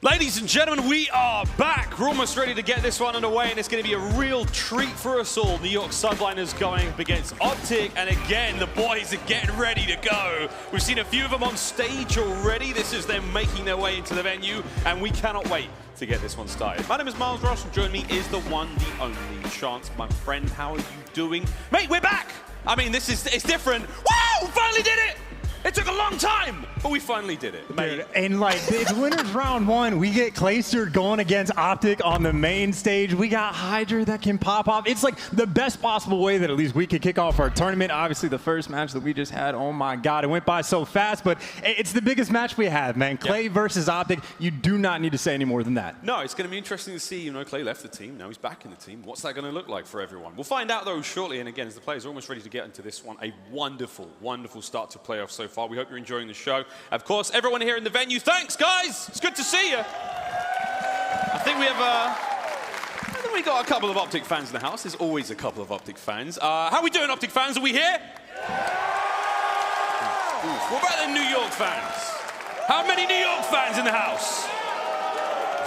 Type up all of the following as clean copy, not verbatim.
Ladies and gentlemen, we are back. We're almost ready to get this one underway, and it's going to be a real treat for us all. New York Subliners going up against OpTic, and again, the boys are getting ready to go. We've seen a few of them on stage already. This is them making their way into the venue, and we cannot wait to get this one started. My name is Miles Ross, and joining me is the one, the only Chance. My friend, how are you doing? Mate, we're back! I mean, it's different. Woo! Finally did it! It took a long time, but we finally did it. Dude, and like, it's winners round one. We get Clayster going against OpTic on the main stage. We got HyDra that can pop off. It's like the best possible way that at least we could kick off our tournament. Obviously, the first match that we just had, oh my God, it went by so fast, but it's the biggest match we have, man. Clay versus OpTic, you do not need to say any more than that. No, it's going to be interesting to see, you know, Clay left the team, now he's back in the team. What's that going to look like for everyone? We'll find out, though, shortly. And again, as the players are almost ready to get into this one, a wonderful, wonderful start to playoffs so far. We hope you're enjoying the show. Of course, everyone here in the venue, thanks, guys. It's good to see you. I think we got a couple of OpTic fans in the house. There's always a couple of OpTic fans. How are we doing, OpTic fans? Are we here? What about the New York fans? How many New York fans in the house?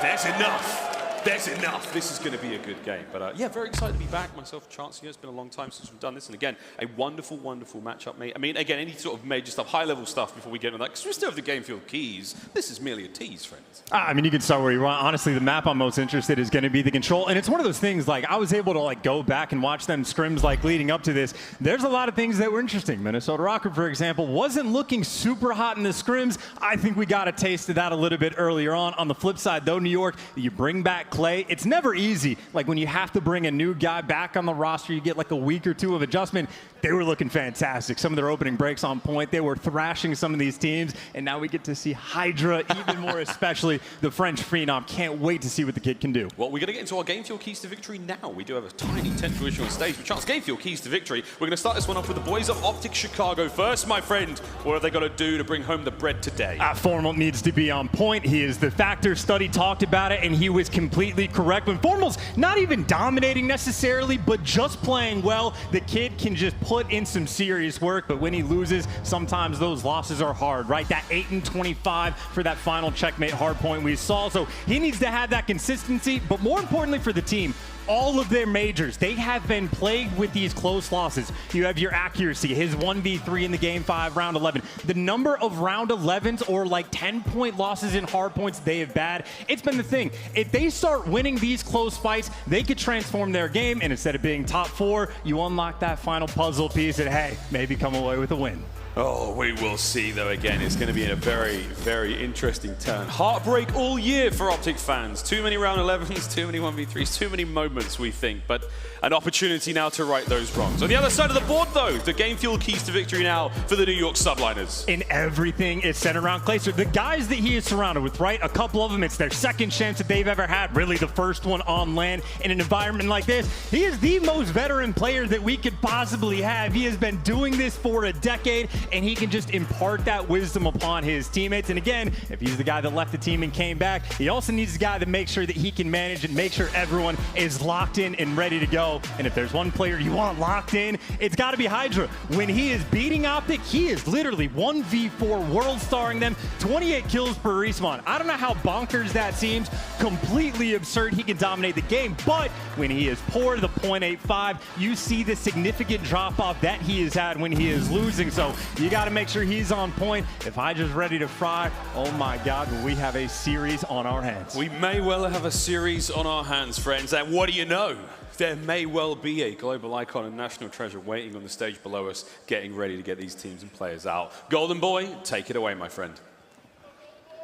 There's enough. There's enough. This is going to be a good game. But yeah, very excited to be back. Myself, Chance here. It's been a long time since we've done this. And again, a wonderful, wonderful matchup, mate. I mean, again, any sort of major stuff, high-level stuff before we get into that, because we still have the game field keys. This is merely a tease, friends. I mean, you can start where you want. Honestly, the map I'm most interested in is going to be the control. And it's one of those things, like, I was able to, like, go back and watch them scrims, like, leading up to this. There's a lot of things that were interesting. Minnesota Røkkr, for example, wasn't looking super hot in the scrims. I think we got a taste of that a little bit earlier on. On the flip side, though, New York, you bring back Clay. It's never easy. Like, when you have to bring a new guy back on the roster, you get like a week or two of adjustment. They were looking fantastic. Some of their opening breaks on point. They were thrashing some of these teams, and now we get to see HyDra even more, especially the French phenom. Can't wait to see what the kid can do. Well, we're going to get into our game field keys to victory now. We do have a tiny technical issue on stage, but Chance, game field keys to victory. We're going to start this one off with the boys of OpTic Chicago first, my friend. What have they got to do to bring home the bread today? Formal needs to be on point. He is the factor. Study talked about it, and he was completely correct. When Formal's not even dominating necessarily, but just playing well, the kid can just put in some serious work. But when he loses, sometimes those losses are hard, right? That 8-25 for that final checkmate hard point we saw. So he needs to have that consistency, but more importantly for the team, all of their majors, they have been plagued with these close losses. You have your accuracy, his 1v3 in the game 5, round 11. The number of round 11s or like 10-point losses in hard points they have had, it's been the thing. If they start winning these close fights, they could transform their game, and instead of being top 4, you unlock that final puzzle piece and hey, maybe come away with a win. Oh, we will see, though. Again, it's going to be in a very, very interesting turn. Heartbreak all year for OpTic fans. Too many round 11s, too many 1v3s, too many moments, we think. But an opportunity now to right those wrongs. On the other side of the board, though, the game fuel keys to victory now for the New York Subliners. And everything is centered around Clayster. The guys that he is surrounded with, right? A couple of them, it's their second chance that they've ever had. Really the first one on land in an environment like this. He is the most veteran player that we could possibly have. He has been doing this for a decade, and he can just impart that wisdom upon his teammates. And again, if he's the guy that left the team and came back, he also needs a guy that makes sure that he can manage and make sure everyone is locked in and ready to go. And if there's one player you want locked in, it's got to be HyDra. When he is beating OpTic, he is literally 1v4 world starring them, 28 kills per respawn. I don't know how bonkers that seems, completely absurd. He can dominate the game, but when he is poor, the 0.85, you see the significant drop off that he has had when he is losing. So you got to make sure he's on point. If HyDra's ready to fry, oh my God, will we have a series on our hands. We may well have a series on our hands, friends. And what do you know? There may well be a global icon and national treasure waiting on the stage below us, getting ready to get these teams and players out. Golden Boy, take it away, my friend.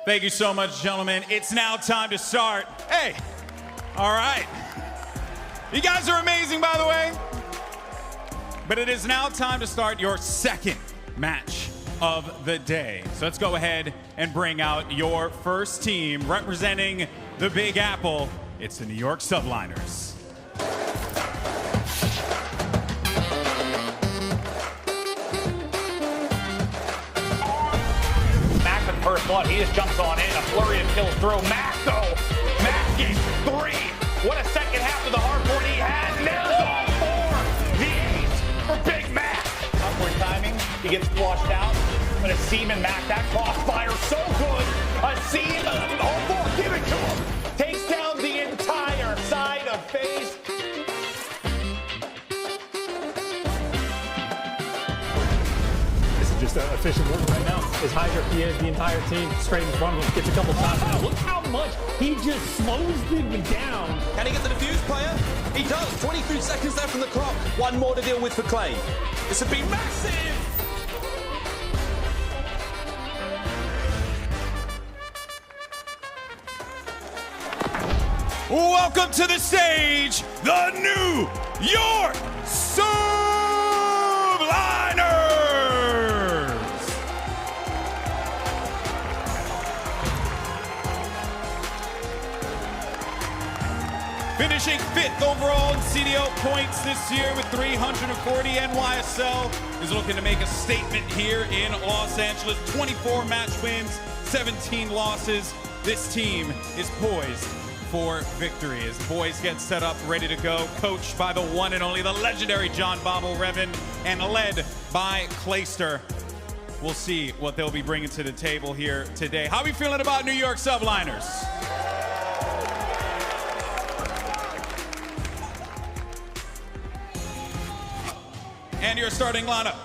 Thank you so much, gentlemen. It's now time to start. Hey, all right. You guys are amazing, by the way. But it is now time to start your second match of the day. So let's go ahead and bring out your first team representing the Big Apple. It's the New York Subliners. Mack with first blood. He just jumps on in. A flurry of kills through. Mack, though. Mack gets 3. What a second half of the hard point he had. Nails all 4. The 8 for Big Mack. Upward timing. He gets flushed out. But Asim and Mack, that crossfire so good. Asim, all 4, give it to FaZe. This is just efficient work right now. As HyDra PAs the entire team straight in front of him, gets a couple shots. Now look how much he just slows them down. Can he get the defuse, player? He does. 23 seconds left on the clock. One more to deal with for Clay. This would be massive. Welcome to the stage, the New York Subliners! Finishing 5th overall in CDL points this year with 340, NYSL is looking to make a statement here in Los Angeles. 24 match wins, 17 losses. This team is poised for victory as the boys get set up, ready to go, coached by the one and only, the legendary John Bobble Revan, and led by Clayster. We'll see what they'll be bringing to the table here today. How are we feeling about New York Subliners? And your starting lineup,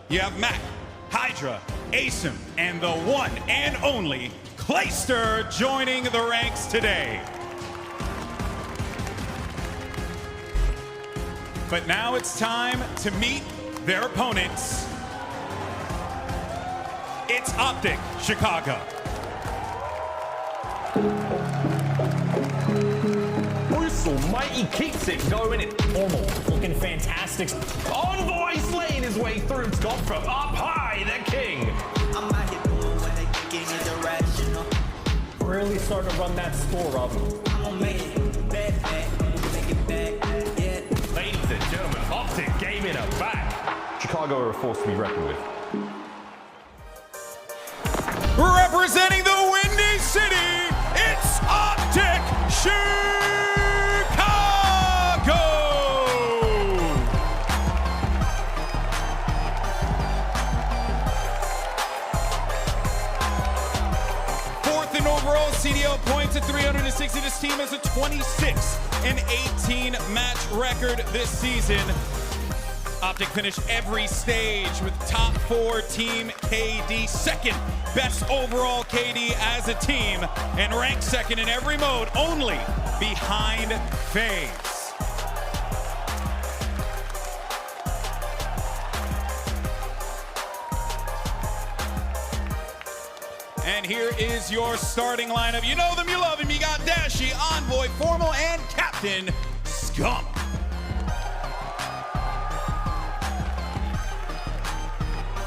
you have Mack, HyDra, Asim, and the one and only Clayster joining the ranks today. But now it's time to meet their opponents. It's OpTic Chicago. Bruce almighty keeps it going in. Formal, looking fantastic. Envoy slaying his way through top from up high, the king. I'm out here doing what they thinking is irrational. Really starting to run that score up. I'm gonna make it back, make it back, yeah. Ladies and gentlemen, OpTic Gaming are back. Chicago are a force to be reckoned with. Representing the Windy City, it's OpTic Chicago! Fourth in overall CDL points at 360. This team has a 26-18 match record this season. OpTic finished every stage with top 4 team KD, second best overall KD as a team, and ranked second in every mode, only behind FaZe. And here is your starting lineup. You know them, you love them. You got Dashy, Envoy, Formal, and Captain Scump.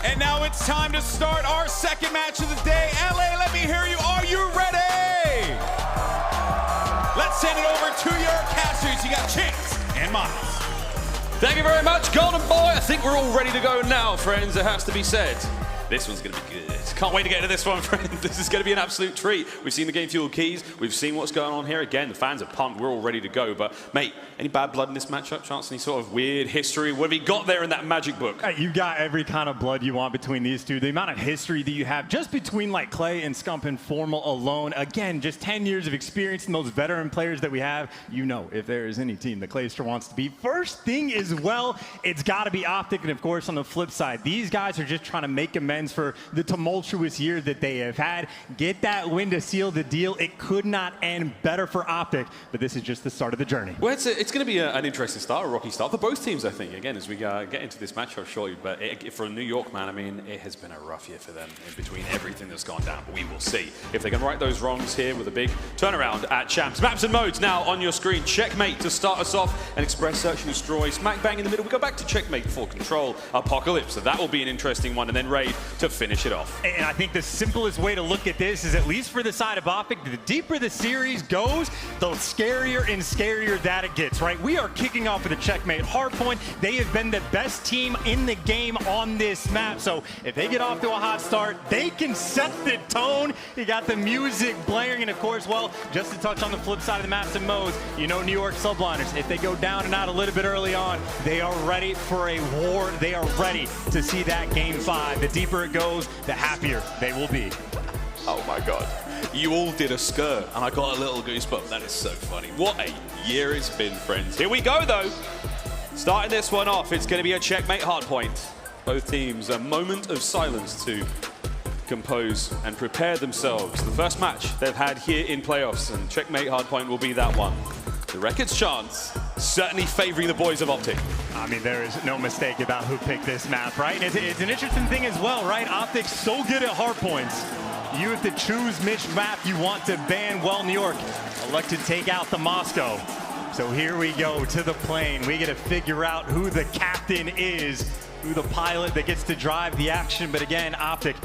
And now it's time to start our second match of the day. LA, let me hear you. Are you ready? Let's send it over to your casters. You got Chance and Miles. Thank you very much, Golden Boy. I think we're all ready to go now, friends. It has to be said. This one's going to be good. Can't wait to get to this one, friend. This is going to be an absolute treat. We've seen the game fuel keys. We've seen what's going on here. Again, the fans are pumped. We're all ready to go. But, mate, any bad blood in this matchup? Chance, any sort of weird history? What have you got there in that magic book? You got every kind of blood you want between these two. The amount of history that you have just between like Clay and Scump and Formal alone. Again, just 10 years of experience in those veteran players that we have. You know, if there is any team that Clayster wants to be first thing as well, it's got to be OpTic. And of course, on the flip side, these guys are just trying to make amends for the tumultuous year that they have had. Get that win to seal the deal. It could not end better for OpTic, but this is just the start of the journey. Well, it's going to be an interesting start, a rocky start for both teams, I think, again, as we get into this matchup shortly. But for New York, man, I mean, it has been a rough year for them in between everything that's gone down. But we will see if they can right those wrongs here with a big turnaround at Champs. Maps and modes now on your screen. Checkmate to start us off, and Express Search and Destroy. Smack bang in the middle. We go back to Checkmate for Control. Apocalypse, so that will be an interesting one. And then Raid to finish it off. And I think the simplest way to look at this is, at least for the side of OpTic, the deeper the series goes, the scarier and scarier that it gets, right? We are kicking off with a Checkmate hardpoint. They have been the best team in the game on this map. So if they get off to a hot start, they can set the tone. You got the music blaring. And of course, well, just to touch on the flip side of the maps and modes, you know New York Subliners, if they go down and out a little bit early on, they are ready for a war. They are ready to see that game 5. The deeper it goes, the happier they will be. Oh my God. you all did a skirt, and I got a little goosebump. That is so funny. What a year it's been, friends. Here we go, though. Starting this one off, it's going to be a checkmate hardpoint. Both teams, a moment of silence to compose and prepare themselves. The first match they've had here in playoffs, and checkmate hardpoint will be that one. The Røkkr's chance certainly favoring the boys of OpTic. I mean, there is no mistake about who picked this map, right? It's an interesting thing as well, right? OpTic's so good at hardpoints. You have to choose which map you want to ban. Well, New York elect to take out the Moscow. So here we go to the plane. We get to figure out who the captain is, who the pilot that gets to drive the action. But again, OpTic,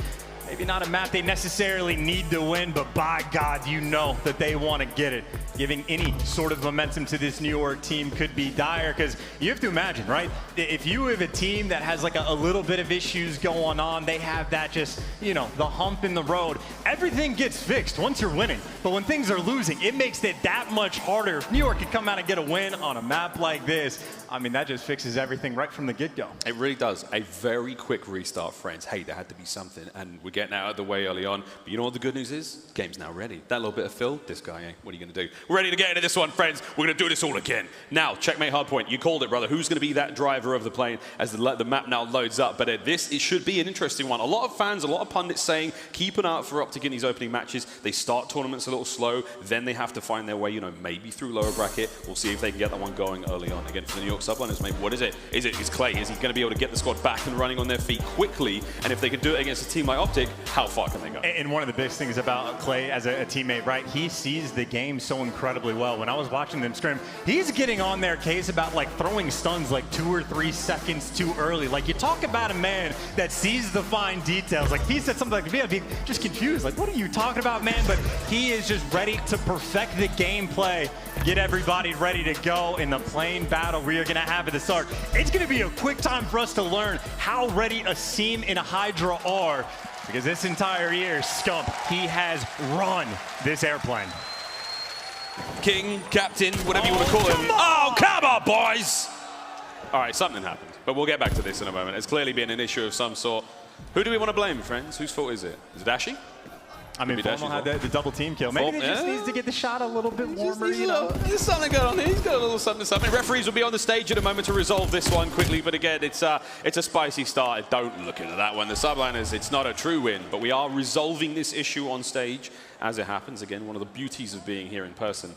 maybe not a map they necessarily need to win, but by God, you know that they want to get it. Giving any sort of momentum to this New York team could be dire, because you have to imagine, right? If you have a team that has like a little bit of issues going on, they have that just, you know, the hump in the road, everything gets fixed once you're winning. But when things are losing, it makes it that much harder. If New York can come out and get a win on a map like this, I mean, that just fixes everything right from the get-go. It really does. A very quick restart, friends. Hey, there had to be something, and we're getting out of the way early on. But you know what the good news is? The game's now ready. That little bit of fill, this guy, what are you going to do? We're ready to get into this one, friends. We're going to do this all again. Now, checkmate hardpoint. You called it, brother. Who's going to be that driver of the plane as the map now loads up? But it should be an interesting one. A lot of fans, a lot of pundits saying, keep an eye out for OpTic in these opening matches. They start tournaments a little slow. Then they have to find their way, you know, maybe through lower bracket. We'll see if they can get that one going early on. Again, for the New York Subliners, maybe what is it? Is Clay? Is he going to be able to get the squad back and running on their feet quickly? And if they can do it against a team like OpTic, how far can they go? And one of the biggest things about Clay as a teammate, right? He sees the game so incredibly well. When I was watching them scrim, he's getting on their case about like throwing stuns like 2 or 3 seconds too early. Like, you talk about a man that sees the fine details. Like, he said something like, I'd be just confused. Like, what are you talking about, man? But he is just ready to perfect the gameplay, get everybody ready to go in the plane battle we are going to have at the start. It's going to be a quick time for us to learn how ready Asim and HyDra are, because this entire year, Scump, he has run this airplane. King, captain, whatever you want to call him. Oh, come on, boys! All right, something happened, but we'll get back to this in a moment. It's clearly been an issue of some sort. Who do we want to blame, friends? Whose fault is it? Is it Dashy? I mean, Formal had the double team kill. Maybe he just needs to get the shot a little bit warmer, you know? There's something going on here. He's got a little something. Referees will be on the stage in a moment to resolve this one quickly, but again, it's a spicy start. Don't look into that one. The Subliners, it's not a true win, but we are resolving this issue on stage as it happens. Again, one of the beauties of being here in person.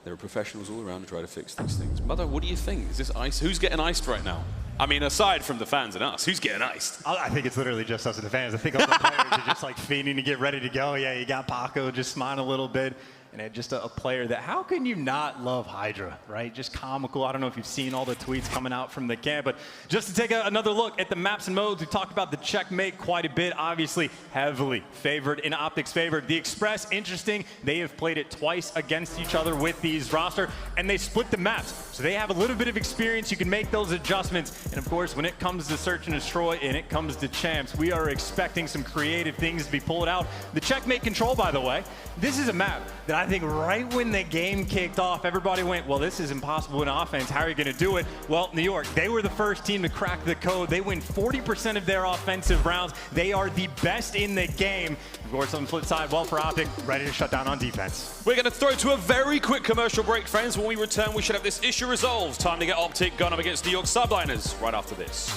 There are professionals all around to try to fix these things. Mother, what do you think? Is this ice? Who's getting iced right now? I mean, aside from the fans and us, who's getting iced? I think it's literally just us and the fans. I think all the players are just like feigning to get ready to go. Yeah, you got Paco just smiling a little bit. And just a player that, how can you not love HyDra, right? Just comical. I don't know if you've seen all the tweets coming out from the camp, but just to take another look at the maps and modes, we talked about the checkmate quite a bit. Obviously, heavily favored in OpTic's favor. The Express, interesting. They have played it twice against each other with these roster, and they split the maps. So they have a little bit of experience. You can make those adjustments. And of course, when it comes to Search and Destroy and it comes to champs, we are expecting some creative things to be pulled out. The checkmate control, by the way, this is a map that I think right when the game kicked off, everybody went, well, this is impossible in offense. How are you going to do it? Well, New York, they were the first team to crack the code. They win 40% of their offensive rounds. They are the best in the game. Of course, on the flip side, well, for OpTic, ready to shut down on defense. We're going to throw to a very quick commercial break, friends. When we return, we should have this issue resolved. Time to get OpTic going up against New York Subliners right after this.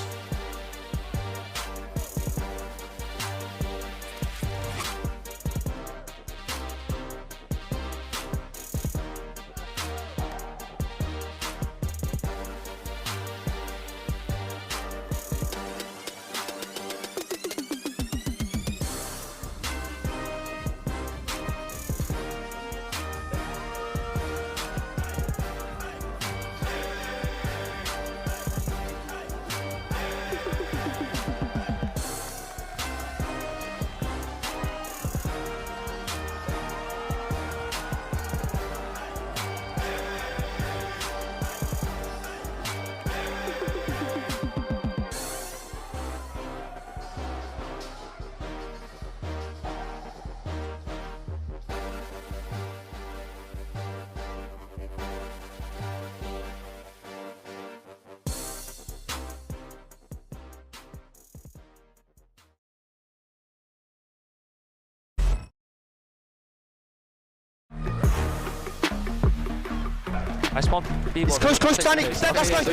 I spawned B. Close, Standy. Let's go. Let's go.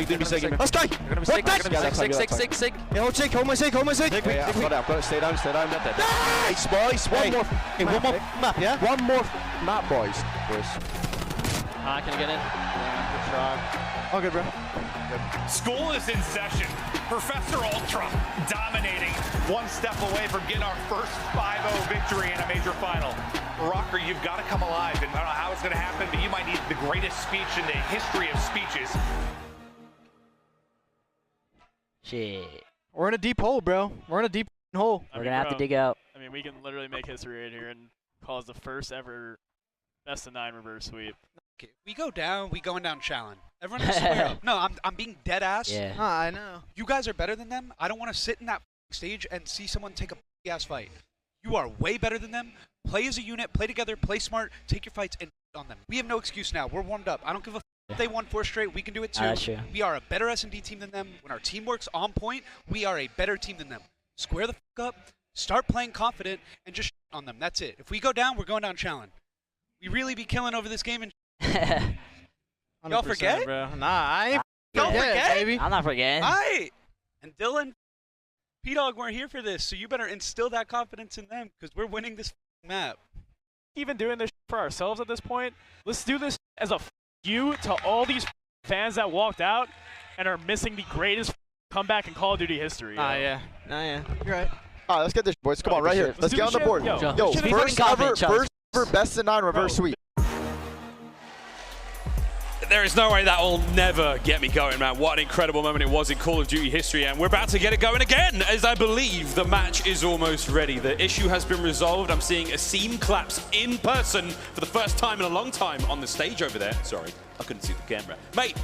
What? Sig. Yeah, hold Sig. Hold my Sig. Yeah, I've got it. Stay down. Nice, boys. One more. Hey, one more map, yeah? One more map, boys. Can I get in? Yeah, good try. All good, bro. School is in session. Professor Ultra dominating, one step away from getting our first 5-0 victory in a major final. Røkkr, you've got to come alive, and I don't know how it's going to happen, but you might need the greatest speech in the history of speeches. Shit. We're in a deep hole, bro. We're in a deep hole. We're going to have to dig out. I mean, we can literally make history right here and cause the first ever best-of-9 reverse sweep. Okay, we go down, we going down challenge. Everyone just square up. No, I'm being dead ass. Yeah. I know. You guys are better than them. I don't want to sit in that stage and see someone take a ass fight. You are way better than them. Play as a unit, play together, play smart, take your fights and on them. We have no excuse now. We're warmed up. I don't give a if they won 4 straight. We can do it too. That's true. We are a better S&D team than them. When our team works on point, we are a better team than them. Square the up, start playing confident, and just on them. That's it. If we go down, we're going down challenge. We really be killing over this game and y'all forget? Bro. Nah, I ain't Don't forget, baby. I'm not forgetting. Alright. And Dylan, P-Dog weren't here for this, so you better instill that confidence in them because we're winning this map. Even doing this for ourselves at this point, let's do this as a you to all these fans that walked out and are missing the greatest comeback in Call of Duty history. Yeah. You're right. All right, let's get this, boys. Come on, right here. Let's get on the board. Yo, first ever best-of-9 reverse sweep. There is no way that will never get me going, man. What an incredible moment it was in Call of Duty history, and we're about to get it going again, as I believe the match is almost ready. The issue has been resolved. I'm seeing Asim claps in person for the first time in a long time on the stage over there. Sorry, I couldn't see the camera. Mate,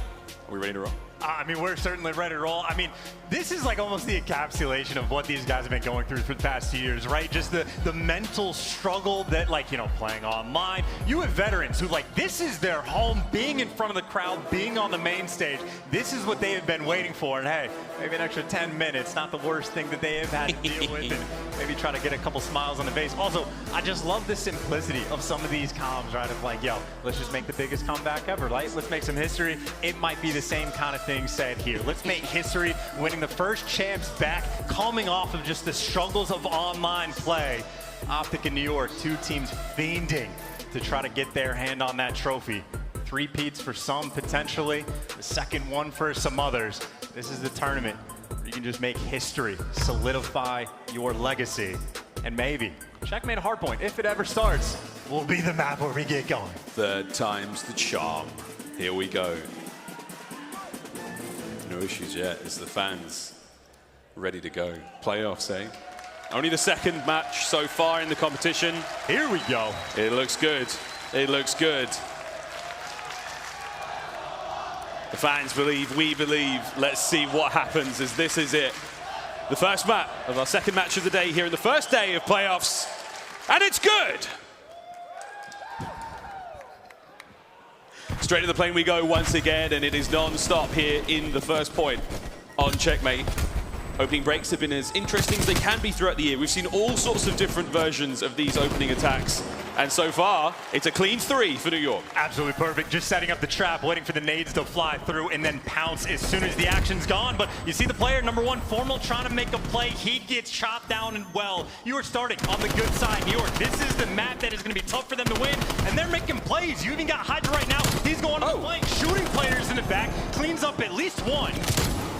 are we ready to roll? I mean, we're certainly ready to roll. I mean, this is like almost the encapsulation of what these guys have been going through for the past 2 years, right? Just the mental struggle that, like, you know, playing online. You have veterans who, like, this is their home, being in front of the crowd, being on the main stage. This is what they have been waiting for. And hey, maybe an extra 10 minutes, not the worst thing that they have had to deal with. And maybe try to get a couple smiles on the face. Also, I just love the simplicity of some of these comms, right? Of like, yo, let's just make the biggest comeback ever, right? Let's make some history. It might be the same kind of thing said here. Let's make history, winning the first champs back, coming off of just the struggles of online play. OpTic and New York, 2 teams fiending to try to get their hand on that trophy. 3-peats for some, potentially. The second one for some others. This is the tournament where you can just make history, solidify your legacy, and maybe checkmate hardpoint, if it ever starts, will be the map where we get going. Third time's the charm. Here we go. No issues yet, as the fans ready to go. Playoffs, eh? Only the second match so far in the competition. Here we go. It looks good. It looks good. The fans believe, we believe. Let's see what happens, as this is it. The first map of our second match of the day here in the first day of playoffs. And it's good! Straight to the plane we go once again, and it is non-stop here in the first point on Checkmate. Opening breaks have been as interesting as they can be throughout the year. We've seen all sorts of different versions of these opening attacks. And so far, it's a clean 3 for New York. Absolutely perfect. Just setting up the trap, waiting for the nades to fly through, and then pounce as soon as the action's gone. But you see the player, number 1, Formal, trying to make a play. He gets chopped down and well. You are starting on the good side, New York. This is the map that is going to be tough for them to win, and they're making plays. You even got HyDra right now. He's going on the flank, shooting players in the back, cleans up at least 1.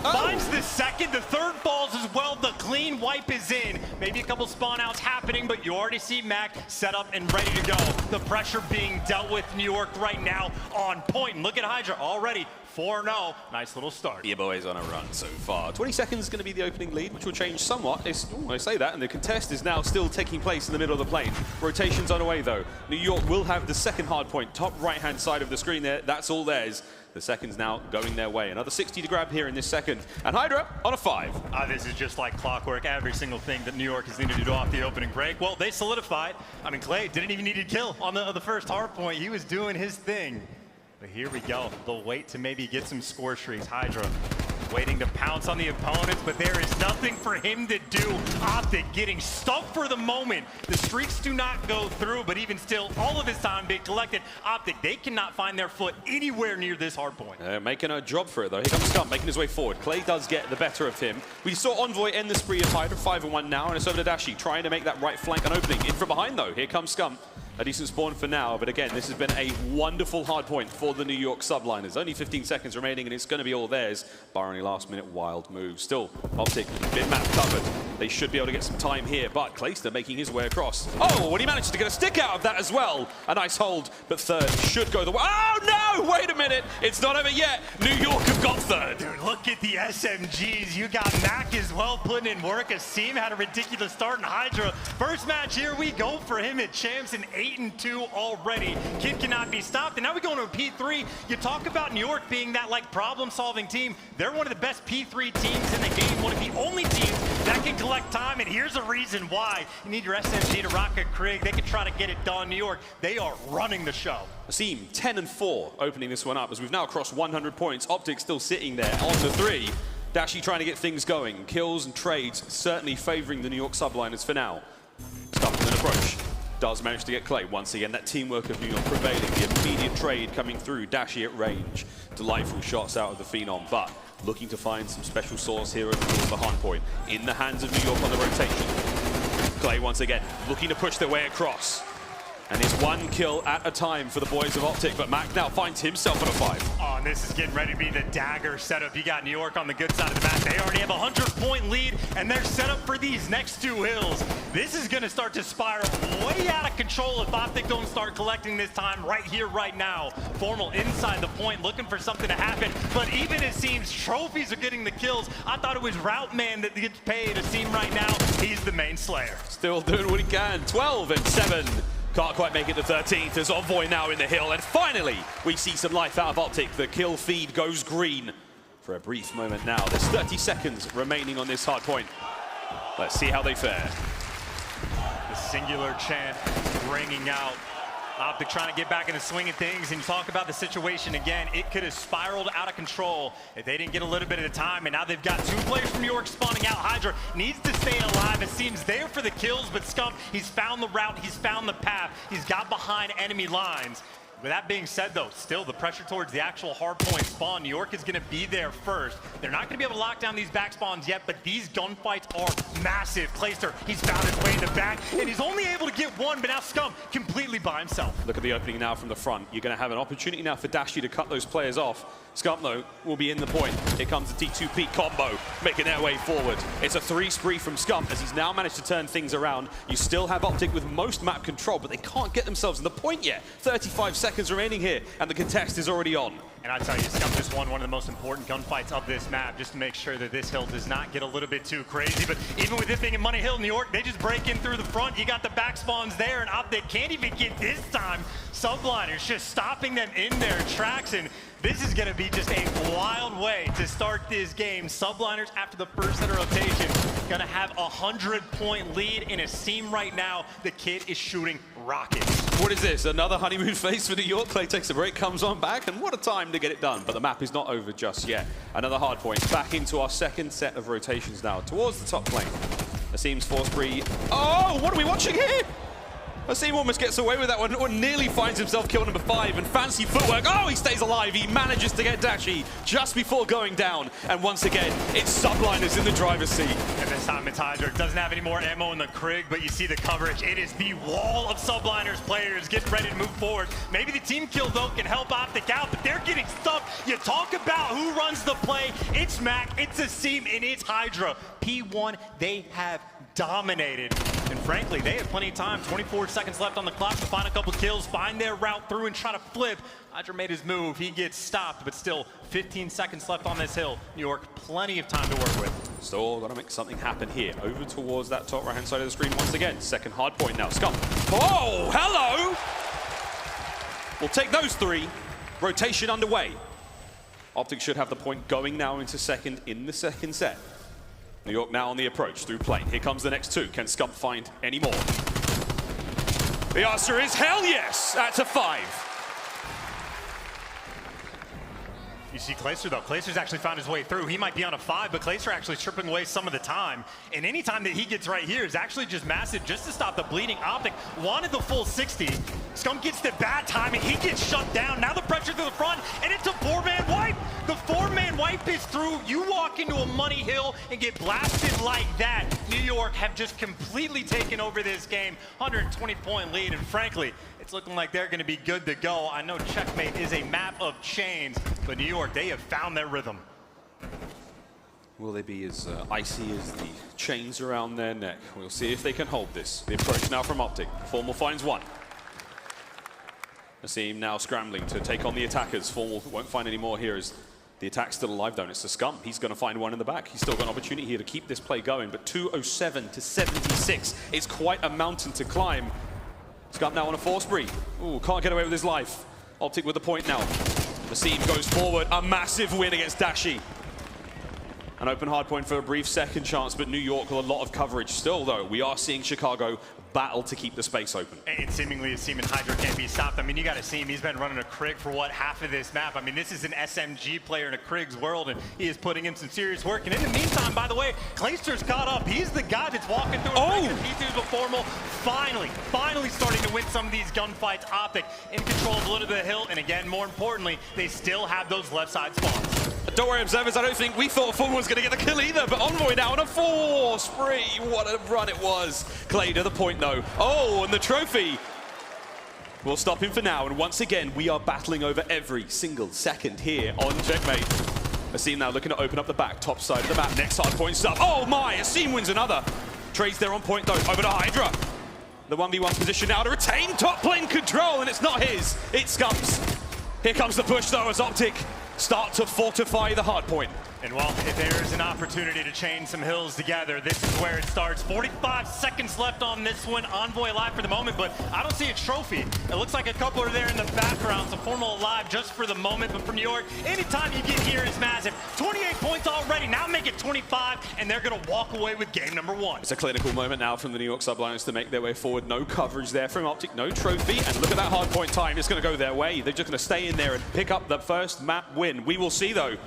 Finds the second, the third falls as well. The clean wipe is in. Maybe a couple spawn outs happening, but you already see Mack set up and ready to go. The pressure being dealt with, New York right now on point. And look at HyDra already 4-0. Nice little start. The boys on a run so far. 20 seconds is going to be the opening lead, which will change somewhat. I say that, and the contest is now still taking place in the middle of the plane. Rotations on the way, though. New York will have the second hard point, top right-hand side of the screen there. That's all theirs. The second's now going their way. Another 60 to grab here in this second. And HyDra on a 5. This is just like clockwork. Every single thing that New York has needed to do off the opening break. Well, they solidified. I mean, Clay didn't even need to kill on the first hard point. He was doing his thing. But here we go. They'll wait to maybe get some score streaks. HyDra waiting to pounce on the opponents, but there is nothing for him to do. OpTic getting stuck for the moment. The streaks do not go through, but even still, all of his time being collected. OpTic, they cannot find their foot anywhere near this hard point. Making a job for it, though. Here comes Scump, making his way forward. Clay does get the better of him. We saw Envoy end the spree of HyDra, 5-1 now, and it's over to Dashy, trying to make that right flank an opening. In from behind, though. Here comes Scump. A decent spawn for now, but again, this has been a wonderful hard point for the New York Subliners. Only 15 seconds remaining, and it's going to be all theirs, barring any last-minute wild moves. Still, OpTic, mid-map covered. They should be able to get some time here, but Clayster making his way across. Oh, and he managed to get a stick out of that as well. A nice hold, but third should go the way. Oh, no! Wait a minute! It's not over yet. New York have got third. Dude, look at the SMGs. You got Mack as well putting in work. Asim had a ridiculous start in HyDra. First match, here we go for him at Champs in 8-2 already. Kid cannot be stopped, and now we go into a P3. You talk about New York being that like problem-solving team. They're one of the best P3 teams in the game, one of the only teams that can collect time, and here's a reason why. You need your SMG to rock a Krig. They can try to get it done. New York, they are running the show. Asim, 10-4, opening this one up as we've now crossed 100 points. OpTic still sitting there on the 3. Dashy trying to get things going. Kills and trades certainly favoring the New York Subliners for now. Scump with an approach. Does manage to get Clay. Once again, that teamwork of New York prevailing. The immediate trade coming through. Dashy at range. Delightful shots out of the Phenom, but looking to find some special sauce here over the hard point. In the hands of New York on the rotation. Clay once again looking to push their way across. And it's one kill at a time for the boys of OpTic, but Mack now finds himself on a 5. Oh, and this is getting ready to be the dagger setup. You got New York on the good side of the map. They already have a 100-point lead, and they're set up for these next 2 hills. This is going to start to spiral way out of control if OpTic don't start collecting this time right here, right now. Formal inside the point, looking for something to happen. But even it seems trophies are getting the kills. I thought it was Route Man that gets paid. Asim right now, he's the main slayer. Still doing what he can. 12-7. Can't quite make it to 13th. There's Envoy now in the hill. And finally, we see some life out of OpTic. The kill feed goes green for a brief moment now. There's 30 seconds remaining on this hard point. Let's see how they fare. The singular chant ringing out. OpTic trying to get back in the swing of things, and you talk about the situation again. It could have spiraled out of control if they didn't get a little bit of the time, and now they've got 2 players from New York spawning out. HyDra needs to stay alive. It seems there for the kills, but Scump, he's found the route, he's found the path, he's got behind enemy lines. With that being said, though, still the pressure towards the actual hard point spawn. New York is going to be there first. They're not going to be able to lock down these back spawns yet, but these gunfights are massive. Clayster, he's found his way in the back, and he's only able to get 1, but now Scump completely by himself. Look at the opening now from the front. You're going to have an opportunity now for Dashy to cut those players off. Scump, though, will be in the point. Here comes the T2P combo, making their way forward. It's a 3 spree from Scump as he's now managed to turn things around. You still have OpTic with most map control, but they can't get themselves in the point yet. 35 seconds remaining here, and the contest is already on. And I tell you, Scump just won one of the most important gunfights of this map, just to make sure that this hill does not get a little bit too crazy. But even with it being in Money Hill, New York, they just break in through the front. You got the back spawns there, and OpTic can't even get this time. Subliners just stopping them in their tracks, and this is going to be just a wild way to start this game. Subliners, after the first set of rotation, going to have a 100-point lead in a seam right now. The kid is shooting rockets. What is this? Another honeymoon phase for New York? Clay takes a break, comes on back, and what a time to get it done. But the map is not over just yet. Another hard point. Back into our second set of rotations now, towards the top lane. Asim's 4 spree. Oh, what are we watching here? Asim almost gets away with that one, or nearly finds himself kill number 5, and fancy footwork. Oh, he stays alive. He manages to get Dashy just before going down. And once again, it's Subliners in the driver's seat. And this time it's HyDra. It doesn't have any more ammo in the Krig, but you see the coverage. It is the wall of Subliners players getting ready to move forward. Maybe the team kill, though, can help OpTic out, but they're getting stuck. You talk about who runs the play. It's Mack, it's Asim, and it's HyDra. P1, they have dominated. And frankly, they have plenty of time. 24 seconds left on the clock to find a couple kills, find their route through, and try to flip. HyDra made his move. He gets stopped, but still 15 seconds left on this hill. New York, plenty of time to work with. Still got to make something happen here. Over towards that top right-hand side of the screen once again. Second hard point now. Scump. Oh, hello! We'll take those 3. Rotation underway. OpTic should have the point going now into second in the second set. New York now on the approach through plane. Here comes the next 2. Can Scump find any more? The answer is hell yes! That's a 5. You see Clayster though. Clayster's actually found his way through. He might be on a 5, but Clayster actually stripping away some of the time. And any time that he gets right here is actually just massive just to stop the bleeding. OpTic wanted the full 60. Scump gets the bad timing. He gets shut down. Now the pressure to the front, and it's a 4-man wipe. The 4-man wipe is through. You walk into a money hill and get blasted like that. New York have just completely taken over this game. 120-point lead, and frankly, it's looking like they're going to be good to go. I know Checkmate is a map of chains, but New York, they have found their rhythm. Will they be as icy as the chains around their neck? We'll see if they can hold this. The approach now from OpTic. Formal finds one. Asim now scrambling to take on the attackers. Formal won't find any more here as the attack's still alive, though. It's the Scump. He's going to find one in the back. He's still got an opportunity here to keep this play going, but 207 to 76 is quite a mountain to climb. Scump now on a 4 spree. Ooh, can't get away with his life. OpTic with the point now. Asim goes forward. A massive win against Dashy. An open hard point for a brief second chance, but New York with a lot of coverage. Still, though, we are seeing Chicago battle to keep the space open. And seemingly Asim and HyDra can't be stopped. I mean, you got to see him. He's been running a Krig for, what, half of this map. I mean, this is an SMG player in a Krig's world, and he is putting in some serious work. And in the meantime, by the way, Clayster's caught up. He's the guy that's walking through a P2 before Formal. Finally starting to win some of these gunfights. OpTic in control of a little bit of the hill, and again, more importantly, they still have those left side spawns. Don't worry, observers, I don't think we thought Formal was going to get the kill either, but Envoy now on a 4 spree. What a run it was. Clay to the point, though. Oh, and the trophy. We'll stop him for now, and once again, we are battling over every single second here on Checkmate. Asim now looking to open up the back, top side of the map. Next hard point stuff. Oh my, Asim wins another. Trades there on point, though. Over to HyDra. The 1v1 position now to retain top lane control, and it's not his, it's Scump's. Here comes the push, though, as OpTic start to fortify the hard point. And well, if there is an opportunity to chain some hills together, this is where it starts. 45 seconds left on this one. Envoy alive for the moment, but I don't see a trophy. It looks like a couple are there in the background, so Formal alive just for the moment. But for New York, anytime you get here is massive. 28 points already, now make it 25, and they're gonna walk away with game number 1. It's a clinical moment now from the New York Subliners to make their way forward. No coverage there from OpTic, no trophy, and look at that hard point time. It's gonna go their way. They're just gonna stay in there and pick up the first map win. We will see, though.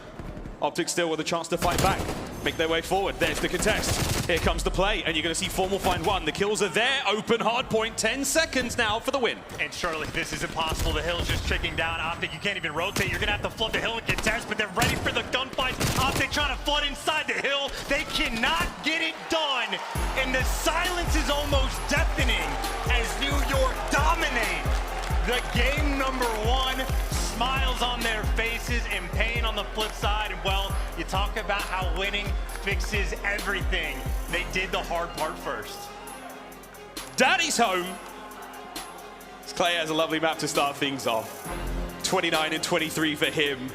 OpTic still with a chance to fight back, make their way forward. There's the contest. Here comes the play, and you're going to see Formal find one. The kills are there. Open hard point. 10 seconds now for the win. And surely this is impossible. The hill's just tricking down. OpTic, you can't even rotate. You're going to have to flood the hill and contest, but they're ready for the gunfight. OpTic trying to flood inside the hill. They cannot get it done, and the silence is almost deafening as New York dominate the game number 1. Smiles on their faces and pain on the flip side. And well, you talk about how winning fixes everything. They did the hard part first. Daddy's home. Clay has a lovely map to start things off. 29 and 23 for him.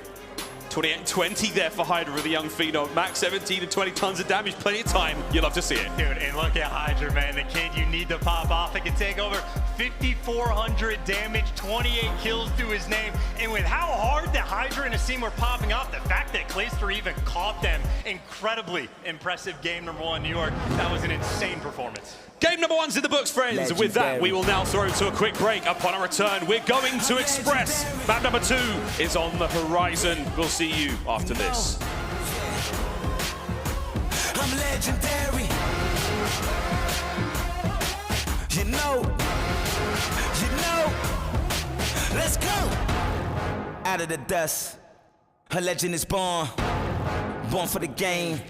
28 and 20 there for HyDra with the young phenom. Mack 17 and 20 tons of damage, plenty of time. You'll love to see it. Dude, and look at HyDra, man. The kid you need to pop off. It can take over 5,400 damage, 28 kills to his name. And with how hard the HyDra and Asim were popping off, the fact that Clayster even caught them, incredibly impressive game number 1, New York. That was an insane performance. Game number 1's in the books, friends. Legendary. With that, we will now throw to a quick break. Upon our return, we're going to Express. Map number 2 is on the horizon. We'll see you after this. I'm legendary. You know. Let's go. Out of the dust, a legend is born. Born for the game,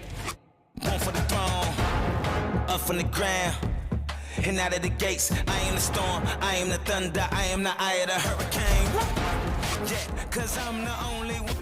born for the throne. Up from the ground. And out of the gates, I am the storm, I am the thunder, I am the eye of the hurricane. Yeah, 'cause I'm the only one.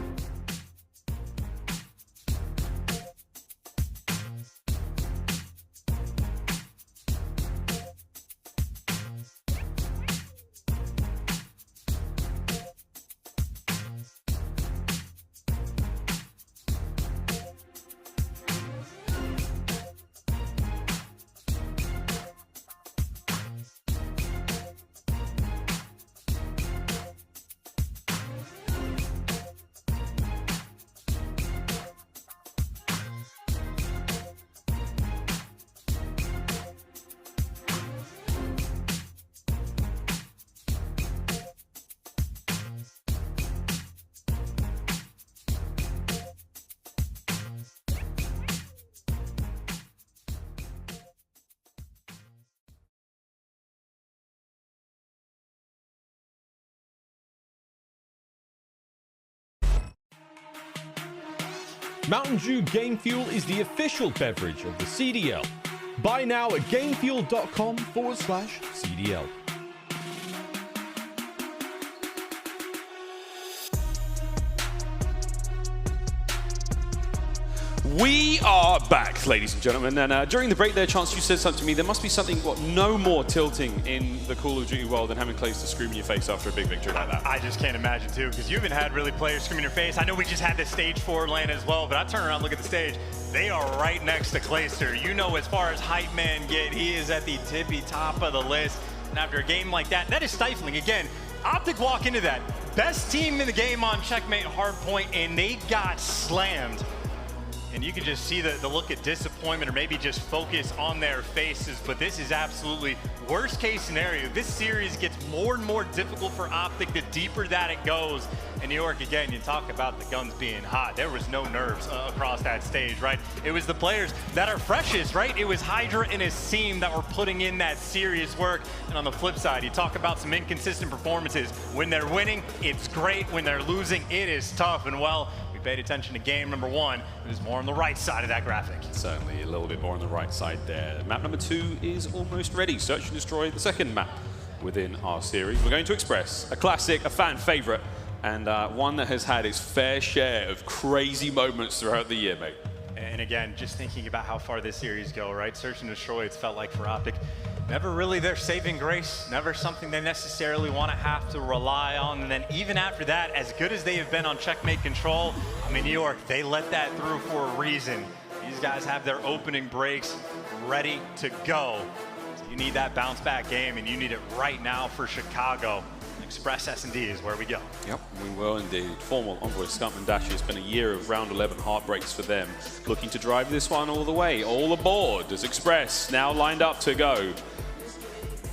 Mountain Dew Game Fuel is the official beverage of the CDL. Buy now at gamefuel.com/CDL. We are back, ladies and gentlemen, and during the break there, Chance, you said something to me. There must be something, no more tilting in the Call of Duty world than having Clayster scream in your face after a big victory like that. I just can't imagine, too, because you haven't had really players scream in your face. I know we just had the stage 4 land as well, but I turn around and look at the stage. They are right next to Clayster. You know, as far as hype man get, he is at the tippy top of the list. And after a game like that, that is stifling. Again, OpTic walk into that. Best team in the game on Checkmate Hardpoint, and they got slammed. And you can just see the look of disappointment or maybe just focus on their faces. But this is absolutely worst case scenario. This series gets more and more difficult for OpTic the deeper that it goes. In New York, again, you talk about the guns being hot. There was no nerves across that stage, right? It was the players that are freshest, right? It was HyDra and Asim that were putting in that serious work. And on the flip side, you talk about some inconsistent performances. When they're winning, it's great. When they're losing, it is tough. And well, paid attention to game number 1. It was more on the right side of that graphic. Certainly a little bit more on the right side there. Map number 2 is almost ready. Search and Destroy, the second map within our series. We're going to Express, a classic, a fan favorite, and one that has had its fair share of crazy moments throughout the year, mate. And again, just thinking about how far this series go, right? Search and Destroy, it's felt like for OpTic, never really their saving grace, never something they necessarily want to have to rely on. And then even after that, as good as they have been on Checkmate Control, I mean, New York, they let that through for a reason. These guys have their opening breaks ready to go. So you need that bounce back game, and you need it right now for Chicago. Express S&D is where we go. Yep, we will indeed. Formal Envoy, Scump and Dashy. It's been a year of round 11 heartbreaks for them. Looking to drive this one all the way, all aboard as Express now lined up to go.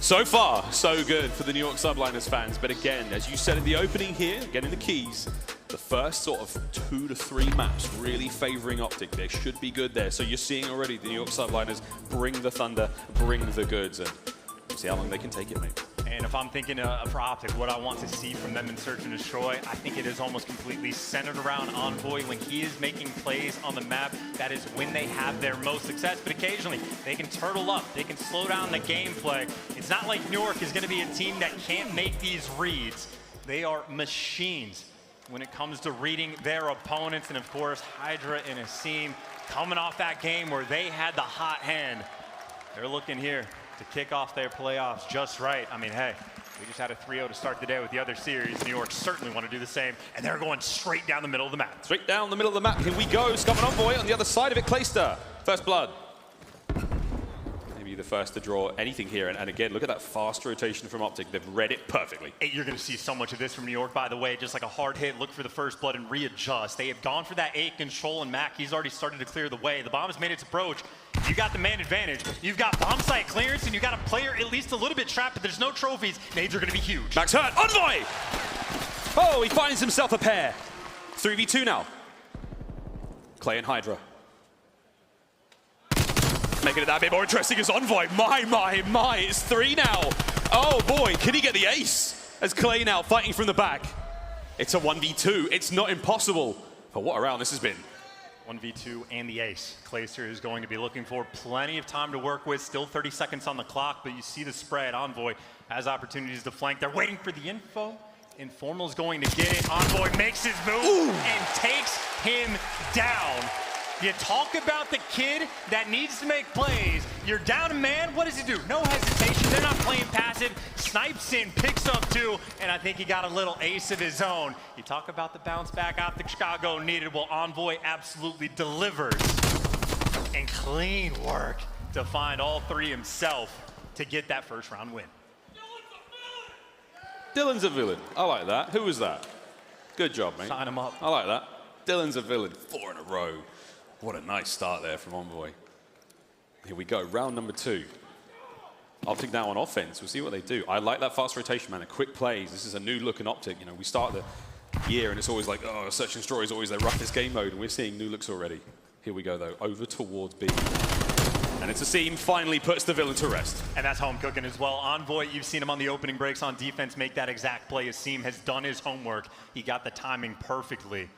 So far, so good for the New York Subliners fans. But again, as you said in the opening here, getting the keys, the first sort of 2 to 3 maps really favoring OpTic. They should be good there. So you're seeing already the New York Subliners bring the thunder, bring the goods, and see how long they can take it, mate. And if I'm thinking for OpTic, what I want to see from them in Search and Destroy, I think it is almost completely centered around Envoy. When he is making plays on the map, that is when they have their most success. But occasionally, they can turtle up. They can slow down the gameplay. It's not like New York is going to be a team that can't make these reads. They are machines when it comes to reading their opponents. And of course, HyDra and Asim coming off that game where they had the hot hand. They're looking here to kick off their playoffs just right. I mean, hey, we just had a 3-0 to start the day with the other series. New York certainly want to do the same, and they're going straight down the middle of the map. Straight down the middle of the map. Here we go. Scump and Envoy on the other side of it. Clayster, first blood. Maybe the first to draw anything here. And again, look at that fast rotation from OpTic. They've read it perfectly. Hey, you're going to see so much of this from New York, by the way. Just like a hard hit, look for the first blood and readjust. They have gone for that A control, and Mack, he's already started to clear the way. The bomb has made its approach. You got the man advantage. You've got bomb site clearance, and you got a player at least a little bit trapped, but there's no trophies. Nades are going to be huge. Mack's hurt. Envoy! Oh, he finds himself a pair. 3v2 now. Clay and HyDra. Making it that bit more interesting as Envoy. My. It's 3 now. Oh, boy. Can he get the ace? As Clay now fighting from the back. It's a 1v2. It's not impossible. But what a round this has been. 1v2 and the ace. Clayster is going to be looking for plenty of time to work with. Still 30 seconds on the clock, but you see the spread. Envoy has opportunities to flank. They're waiting for the info. Informal is going to get it. Envoy makes his move and takes him down. You talk about the kid that needs to make plays. You're down a man. What does he do? No hesitation. They're not playing passive. Snipes in, picks up 2, and I think he got a little ace of his own. You talk about the bounce back OpTic Chicago needed. Well, Envoy absolutely delivers. And clean work to find all 3 himself to get that first round win. Dylan's a villain. I like that. Who was that? Good job, mate. Sign him up. I like that. Dylan's a villain. 4 in a row. What a nice start there from Envoy. Here we go, round number 2. OpTic now on offense. We'll see what they do. I like that fast rotation, man. The quick plays. This is a new look in OpTic. You know, we start the year and it's always like, oh, Search and Destroy is always their roughest game mode, and we're seeing new looks already. Here we go, though, over towards B. And it's Asim finally puts the villain to rest. And that's home cooking as well. Envoy, you've seen him on the opening breaks on defense make that exact play. Asim has done his homework. He got the timing perfectly.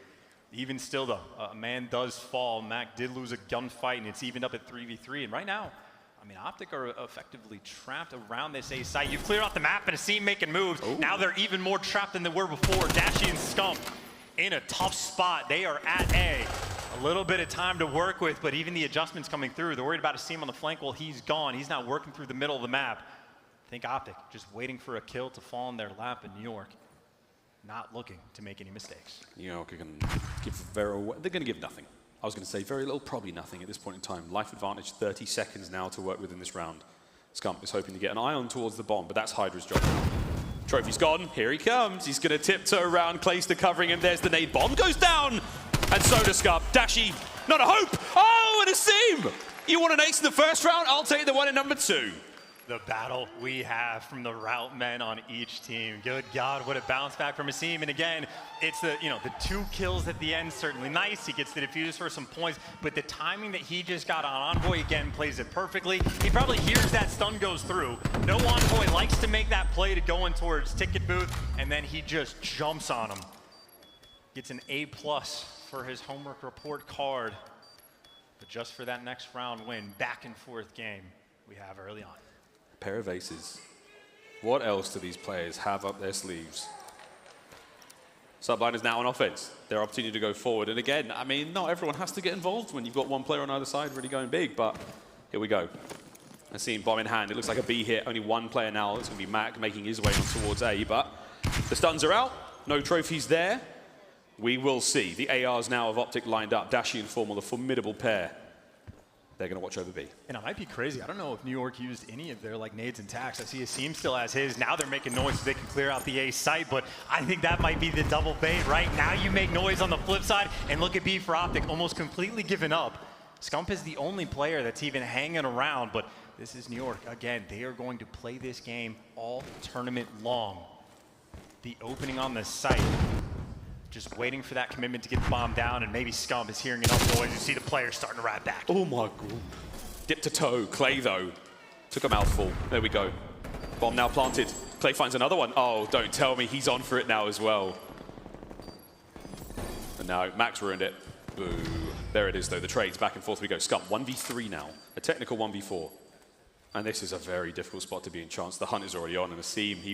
Even still, though, a man does fall. Mack did lose a gunfight, and it's evened up at 3v3. And right now, I mean, OpTic are effectively trapped around this A site. You've cleared out the map, and Asim making moves. Ooh. Now they're even more trapped than they were before. Dashy and Scump in a tough spot. They are at A. A little bit of time to work with, but even the adjustments coming through. They're worried about Asim on the flank. Well, he's gone. He's not working through the middle of the map. I think OpTic just waiting for a kill to fall in their lap in New York. Not looking to make any mistakes. New York are going to give they're going to give nothing. I was going to say very little, probably nothing at this point in time. Life advantage, 30 seconds now to work with in this round. Scump is hoping to get an eye on towards the bomb, but that's HyDra's job. Trophy's gone. Here he comes. He's going to tiptoe around. Clayster covering him. There's the nade. Bomb goes down. And so does Scump. Dashy, not a hope. Oh, and Asim. You want an ace in the first round? I'll take the one in number 2. The battle we have from the route men on each team. Good God, what a bounce back from Asim. And again, it's the 2 kills at the end, certainly nice. He gets the defuse for some points, but the timing that he just got on Envoy again plays it perfectly. He probably hears that stun goes through. No Envoy likes to make that play to go in towards ticket booth, and then he just jumps on him. Gets an A+ for his homework report card. But just for that next round win, back and forth game we have early on. Pair of aces. What else do these players have up their sleeves? Subliners now on offense. Their opportunity to go forward. And again, I mean, not everyone has to get involved when you've got one player on either side really going big, but here we go. Asim bomb in hand. It looks like a B hit. Only one player now. It's going to be Mack making his way on towards A, but the stuns are out. No trophies there. We will see. The ARs now of OpTic lined up. Dashy and Formal, a formidable pair. They're going to watch over B. And it might be crazy. I don't know if New York used any of their nades and tacks. I see Asim still has his. Now they're making noise so they can clear out the A site, but I think that might be the double bait, right? Now you make noise on the flip side, and look at B for OpTic, almost completely given up. Scump is the only player that's even hanging around, but this is New York. Again, they are going to play this game all tournament long. The opening on the site. Just waiting for that commitment to get the bomb down, and maybe Scump is hearing enough noise. You see the players starting to ride back. Oh my God. Dip to toe. Clay, though, took a mouthful. There we go. Bomb now planted. Clay finds another one. Oh, don't tell me he's on for it now as well. And now Mack's ruined it. Boo. There it is, though. The trades back and forth we go. Scump, 1v3 now. A technical 1v4. And this is a very difficult spot to be in chance. The hunt is already on, and Asim, he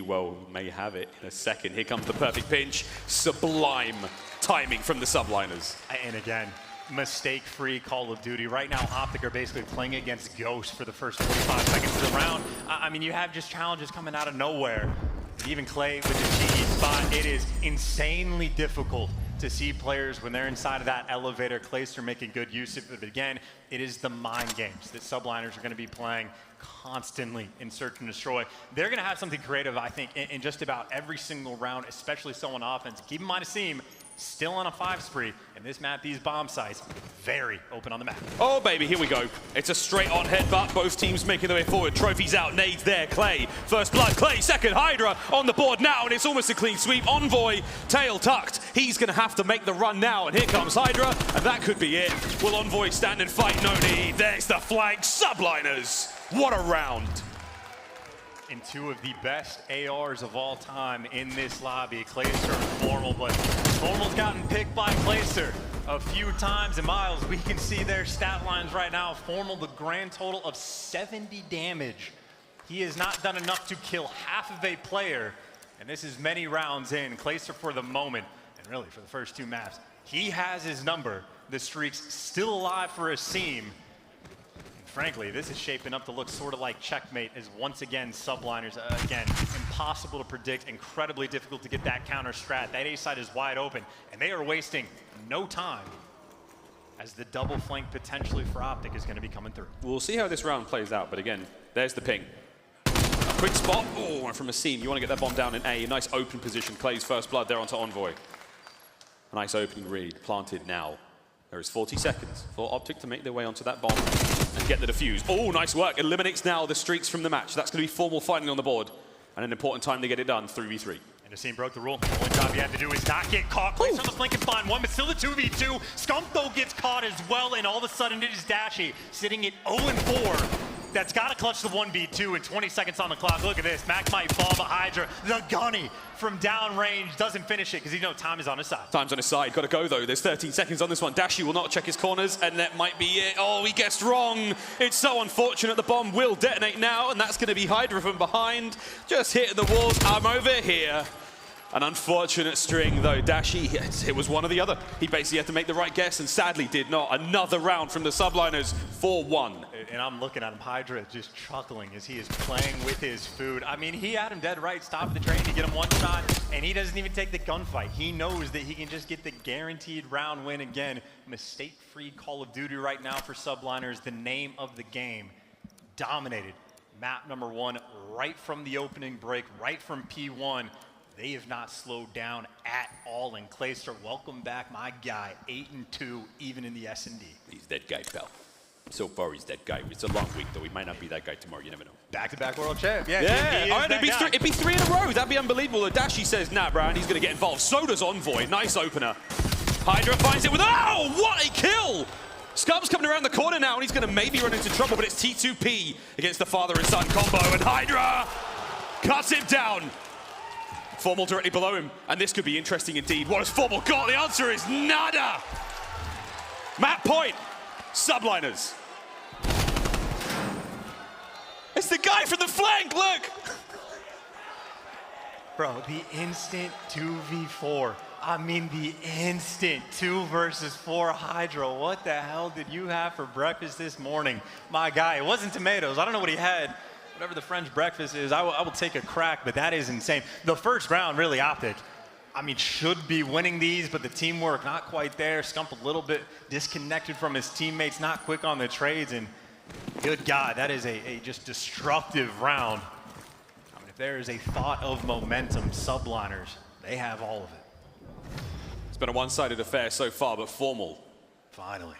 may have it in a second. Here comes the perfect pinch. Sublime timing from the Subliners. And again, mistake-free Call of Duty. Right now, OpTic are basically playing against Ghost for the first 45 seconds of the round. I mean, you have just challenges coming out of nowhere. Even Clay with the cheeky spot, it is insanely difficult to see players when they're inside of that elevator. Clayster making good use of it. But again, it is the mind games that Subliners are going to be playing constantly in Search and Destroy. They're going to have something creative, I think, in just about every single round, especially so on offense. Keep in mind, Asim still on a 5 spree, and this map, these bomb sites, very open on the map. Oh, baby, here we go. It's a straight-on headbutt. Both teams making their way forward. Trophies out, nades there. Clay, first blood. Clay, second. HyDra on the board now, and it's almost a clean sweep. Envoy, tail tucked. He's going to have to make the run now, and here comes HyDra, and that could be it. Will Envoy stand and fight? No need. There's the flank. Subliners. What a round. In 2 of the best ARs of all time in this lobby, Clayster and Formal, but Formal's gotten picked by Clayster a few times. And Miles, we can see their stat lines right now. Formal, the grand total of 70 damage. He has not done enough to kill half of a player, and this is many rounds in. Clayster for the moment, and really for the first 2 maps, he has his number. The streak's still alive for Asim. Frankly, this is shaping up to look sort of like checkmate as once again Subliners, again, impossible to predict, incredibly difficult to get that counter strat. That A side is wide open, and they are wasting no time as the double flank potentially for OpTic is going to be coming through. We'll see how this round plays out, but again, there's the ping. A quick spot, and from Asim, you want to get that bomb down in A, a nice open position. Clay's first blood there onto Envoy. A nice opening read, planted now. There is 40 seconds for OpTic to make their way onto that bomb and get the defuse. Oh, nice work. Eliminates now the streaks from the match. That's going to be Formal fighting on the board. And an important time to get it done, 3v3. And Asim broke the rule. The only job you have to do is not get caught. Clayster on the flank and find one, but still the 2v2. Scump, though, gets caught as well, and all of a sudden it is Dashy sitting at 0-4. that's got to clutch the 1v2 and 20 seconds on the clock. Look at this. Mack might fall, but HyDra, the gunny from downrange, doesn't finish it because you know time is on his side. Time's on his side. Got to go, though. There's 13 seconds on this one. Dashy will not check his corners, and that might be it. Oh, he guessed wrong. It's so unfortunate. The bomb will detonate now, and that's going to be HyDra from behind. Just hitting the walls. I'm over here. An unfortunate string, though. Dashy, it was one or the other. He basically had to make the right guess, and sadly did not. Another round from the Subliners, 4-1. And I'm looking at him, HyDra just chuckling as he is playing with his food. I mean, he had him dead right, stopped the train to get him one shot, and he doesn't even take the gunfight. He knows that he can just get the guaranteed round win again. Mistake-free Call of Duty right now for Subliners, the name of the game. Dominated. Map number 1, right from the opening break, right from P1. They have not slowed down at all. And Clayster, welcome back, my guy. 8-2, even in the S&D. He's that guy, pal. So far, he's that guy. It's a long week, though. He might not be that guy tomorrow. You never know. Back-to-back world champ. Yeah. All right, it'd be 3 in a row. That'd be unbelievable. Dashy says, nah, Brian, he's going to get involved. So does Envoy. Nice opener. HyDra finds it with, oh, what a kill! Scump's coming around the corner now, and he's going to maybe run into trouble, but it's T2P against the father and son combo, and HyDra cuts him down. Formal directly below him, and this could be interesting indeed. What has Formal got? The answer is nada! Map point, Subliners. It's the guy from the flank, look! Bro, the instant 2v4. I mean, the instant 2 versus 4 HyDra. What the hell did you have for breakfast this morning? My guy, it wasn't tomatoes. I don't know what he had. Whatever the French breakfast is, I will take a crack, but that is insane. The first round, really, OpTic, I mean, should be winning these, but the teamwork not quite there. Scump a little bit disconnected from his teammates, not quick on the trades, and good God, that is a just destructive round. I mean, if there is a thought of momentum, Subliners, they have all of it. It's been a one-sided affair so far, but Formal finally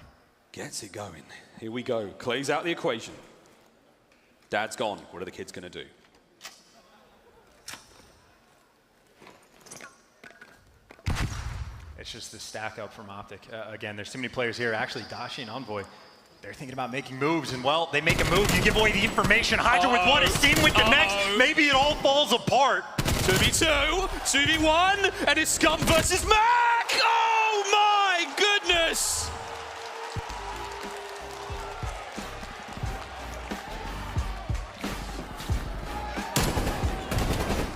gets it going. Here we go. Clay's out the equation. Dad's gone. What are the kids going to do? It's just the stack up from OpTic. Again, there's too many players here. Actually, Dashy and Envoy, they're thinking about making moves, and well, they make a move, you give away the information. HyDra with one, Asim with the next. Maybe it all falls apart. 2v2, 2v1, and it's Scump versus Mack! Oh my goodness!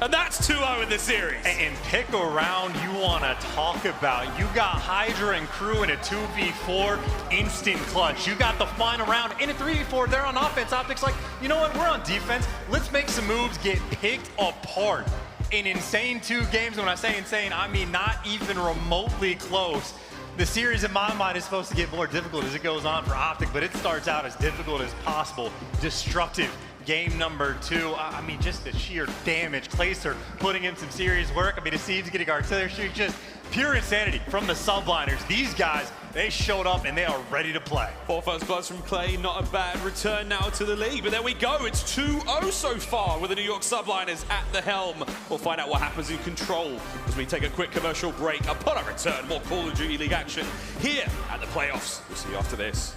And that's 2-0 in the series. And pick a round you want to talk about. You got HyDra and crew in a 2v4 instant clutch. You got the final round in a 3v4. They're on offense. OpTic's like, you know what? We're on defense. Let's make some moves, get picked apart. In insane 2 games. When I say insane, I mean not even remotely close. The series, in my mind, is supposed to get more difficult as it goes on for OpTic, but it starts out as difficult as possible. Destructive. Game number 2, I mean, just the sheer damage. Clayster putting in some serious work. I mean, the Thieves getting artillery, just pure insanity from the Subliners. These guys, they showed up and they are ready to play. 4 first bloods from Clay, not a bad return now to the league. But there we go, it's 2-0 so far with the New York Subliners at the helm. We'll find out what happens in control as we take a quick commercial break. Upon our return, more Call of Duty League action here at the playoffs. We'll see you after this.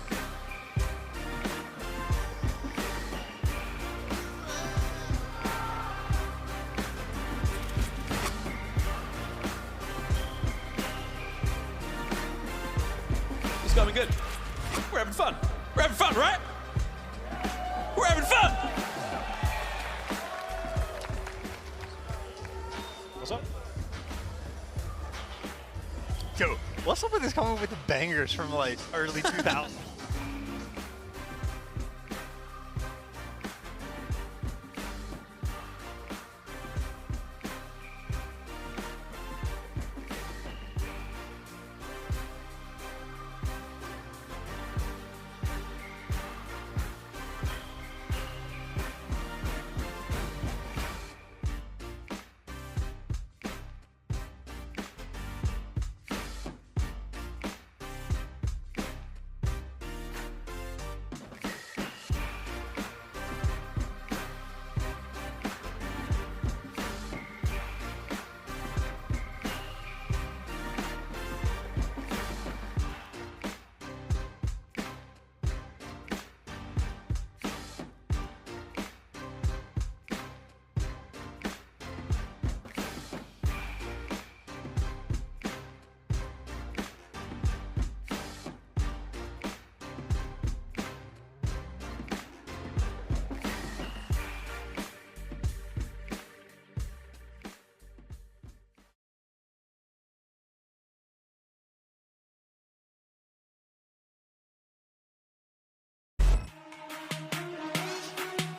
Going good. We're having fun. We're having fun, right? We're having fun. What's up? Yo, what's up with this coming with the bangers from like early 2000s?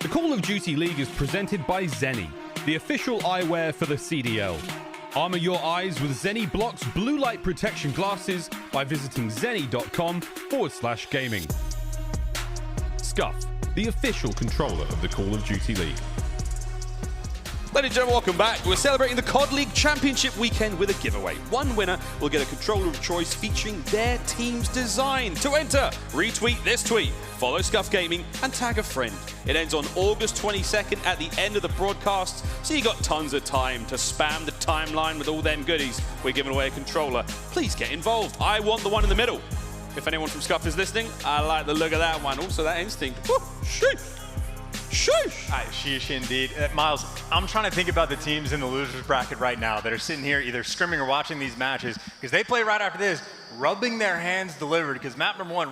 The Call of Duty League is presented by Seany, the official eyewear for the CDL. Armor your eyes with Seany Blocks blue light protection glasses by visiting seany.com/gaming. Scump, the official controller of the Call of Duty League. Ladies and gentlemen, welcome back. We're celebrating the COD League Championship weekend with a giveaway. One winner will get a controller of choice featuring their team's design. To enter, retweet this tweet, follow Scump Gaming, and tag a friend. It ends on August 22nd at the end of the broadcast, so you got tons of time to spam the timeline with all them goodies. We're giving away a controller. Please get involved. I want the one in the middle. If anyone from Scump is listening, I like the look of that one. Also, that instinct. Woo, sheesh. Sheesh. Sheesh indeed. Miles, I'm trying to think about the teams in the losers bracket right now that are sitting here either scrimming or watching these matches, because they play right after this, rubbing their hands delivered, because match number one,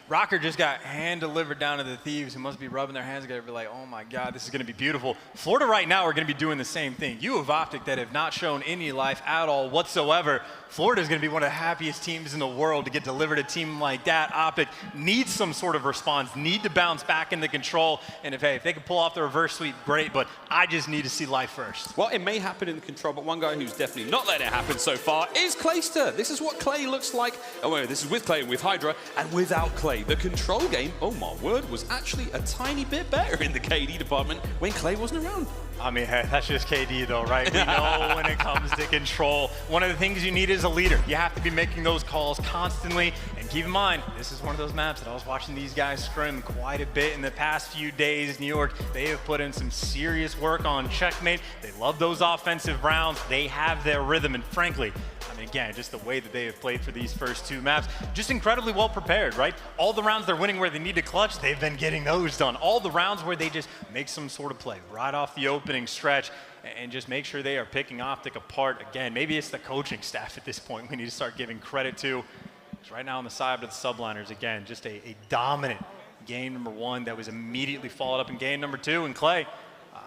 Røkkr just got hand delivered down to the Thieves, who must be rubbing their hands together, be like, oh my God, this is going to be beautiful. Florida right now are going to be doing the same thing. You have OpTic that have not shown any life at all whatsoever. Florida is going to be one of the happiest teams in the world to get delivered a team like that. OpTic needs some sort of response, need to bounce back into control, and if they can pull off the reverse sweep, great, but I just need to see life first. Well, it may happen in the control, but one guy who's definitely not letting it happen so far is Clayster. This is what Clay looks like. Oh, wait, this is with Clay and with HyDra, and without Clay. The control game, oh my word, was actually a tiny bit better in the KD department when Clay wasn't around. I mean, hey, that's just KD though, right? We know when it comes to control, one of the things you need is a leader. You have to be making those calls constantly. And keep in mind, this is one of those maps that I was watching these guys scrim quite a bit in the past few days. New York, they have put in some serious work on Checkmate. They love those offensive rounds. They have their rhythm, and frankly, I mean, again, just the way that they have played for these first two maps, just incredibly well prepared, right? All the rounds they're winning where they need to clutch, they've been getting those done. All the rounds where they just make some sort of play right off the opening stretch and just make sure they are picking OpTic apart. Again, maybe it's the coaching staff at this point we need to start giving credit to. Because right now on the side of the Subliners, again, just a dominant game number one that was immediately followed up in game number two. And Clay,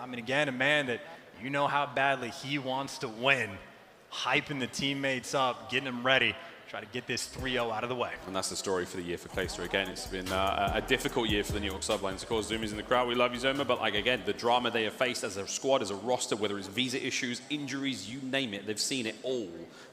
I mean, again, a man that you know how badly he wants to win. Hyping the teammates up, getting them ready, try to get this 3-0 out of the way. And that's the story for the year for Clayster. Again, it's been a difficult year for the New York Subliners. Of course, Zuma's in the crowd. We love you, Zuma. But like again, the drama they have faced as a squad, as a roster, whether it's visa issues, injuries, you name it, they've seen it all.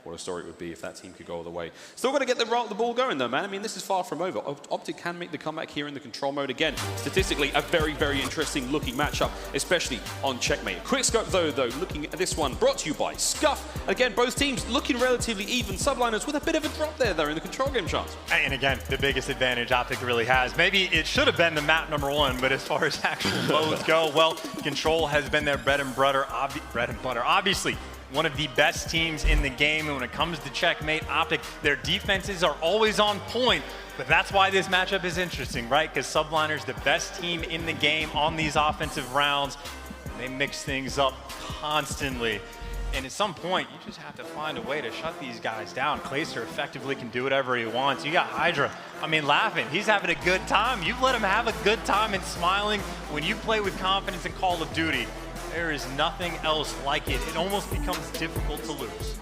What a story it would be if that team could go all the way. Still got to get the ball going, though, man. I mean, this is far from over. OpTic can make the comeback here in the control mode again. Statistically, a very, very interesting looking matchup, especially on Checkmate. Quick scope, though, looking at this one, brought to you by Scump. Again, both teams looking relatively even. Subliners with a bit of a drop there, though, in the control game chance. And again, the biggest advantage OpTic really has. Maybe it should have been the map number one, but as far as actual modes go, well, control has been their bread and butter. Obviously, one of the best teams in the game, and when it comes to Checkmate, OpTic, their defenses are always on point, but that's why this matchup is interesting, right? Because Subliners, the best team in the game on these offensive rounds, they mix things up constantly. And at some point, you just have to find a way to shut these guys down. Clayster effectively can do whatever he wants. You got HyDra, I mean, laughing. He's having a good time. You've let him have a good time and smiling. When you play with confidence in Call of Duty, there is nothing else like it. It almost becomes difficult to lose.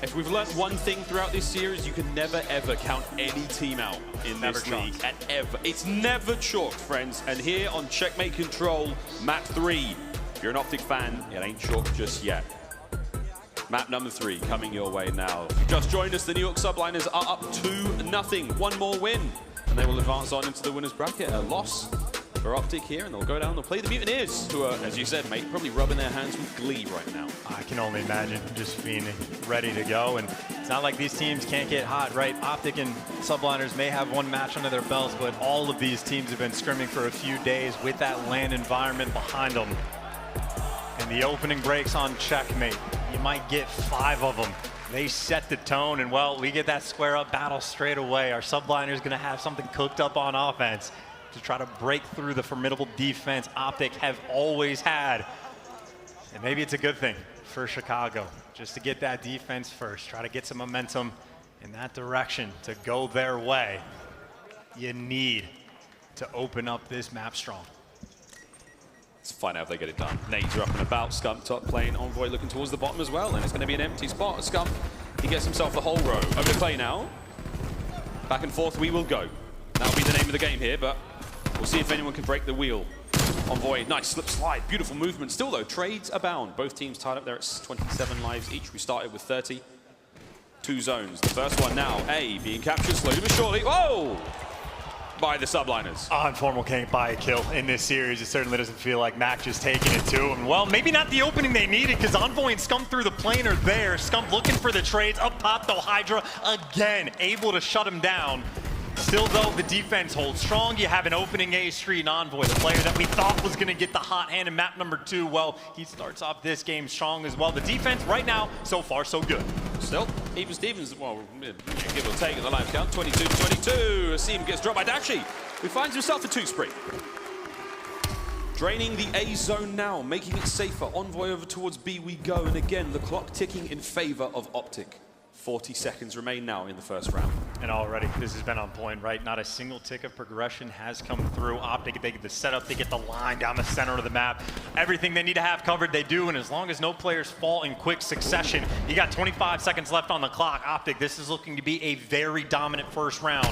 If we've learned one thing throughout this series, you can never, ever count any team out in this league. It's never chalked, friends. And here on Checkmate Control, map 3, if you're an OpTic fan, it ain't chalked just yet. Map number 3 coming your way now. If you just joined us, the New York Subliners are up 2-0. One more win, and they will advance on into the winner's bracket. A loss for OpTic here, and they'll go down and play the Mutineers, who are, as you said, mate, probably rubbing their hands with glee right now. I can only imagine just being ready to go, and it's not like these teams can't get hot, right? OpTic and Subliners may have one match under their belts, but all of these teams have been scrimming for a few days with that LAN environment behind them. And the opening breaks on Checkmate, you might get 5 of them. They set the tone, and well, we get that square up battle straight away. Our Subliners gonna have something cooked up on offense to try to break through the formidable defense OpTic have always had. And maybe it's a good thing for Chicago, just to get that defense first, try to get some momentum in that direction to go their way. You need to open up this map strong. Let's find out if they get it done. Nades are up and about. Scump top lane. Envoy looking towards the bottom as well, and it's going to be an empty spot. Scump, he gets himself the whole row. Over to Clay now. Back and forth we will go. That'll be the name of the game here, but We'll see if anyone can break the wheel. Envoy, nice slip slide, beautiful movement. Still though, trades abound. Both teams tied up there at 27 lives each. We started with 30. 2 zones. The first one now, A, being captured slowly but surely. Whoa! By the Subliners. Informal can't buy a kill in this series. It certainly doesn't feel like Mack just taking it to him. Well, maybe not the opening they needed because Envoy and Scump through the plane are there. Scump looking for the trades. Up top though, HyDra again able to shut him down. Still though, the defense holds strong. You have an opening A street and Envoy, the player that we thought was going to get the hot hand in map number 2. Well, he starts off this game strong as well. The defense right now, so far so good. Still, even Stevens, well, give or take in the live count, 22-22. Asim gets dropped by Dashy, who finds himself a 2 spree. Draining the A zone now, making it safer. Envoy over towards B we go, and again, the clock ticking in favor of OpTic. 40 seconds remain now in the first round. And already, this has been on point, right? Not a single tick of progression has come through. OpTic, they get the setup, they get the line down the center of the map. Everything they need to have covered, they do, and as long as no players fall in quick succession, you got 25 seconds left on the clock. OpTic, this is looking to be a very dominant first round.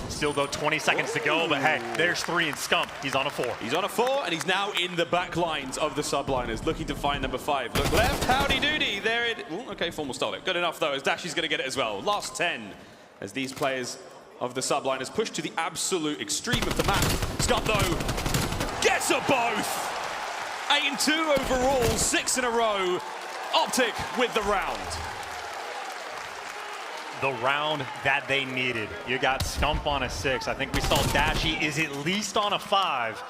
Still though, 20 seconds to go, but hey, there's 3 in Scump. He's on a 4. He's on a 4, and he's now in the back lines of the Subliners, looking to find number 5. Look left, howdy doody, there it, ooh, okay, Formal stole it. Good enough though, as Dashy's gonna get it as well. Last 10, as these players of the Subliners push to the absolute extreme of the map. Scump though, gets a both! 8-2 overall, 6 in a row. OpTic with the round. The round that they needed. You got Scump on a 6. I think we saw Dashy is at least on a 5.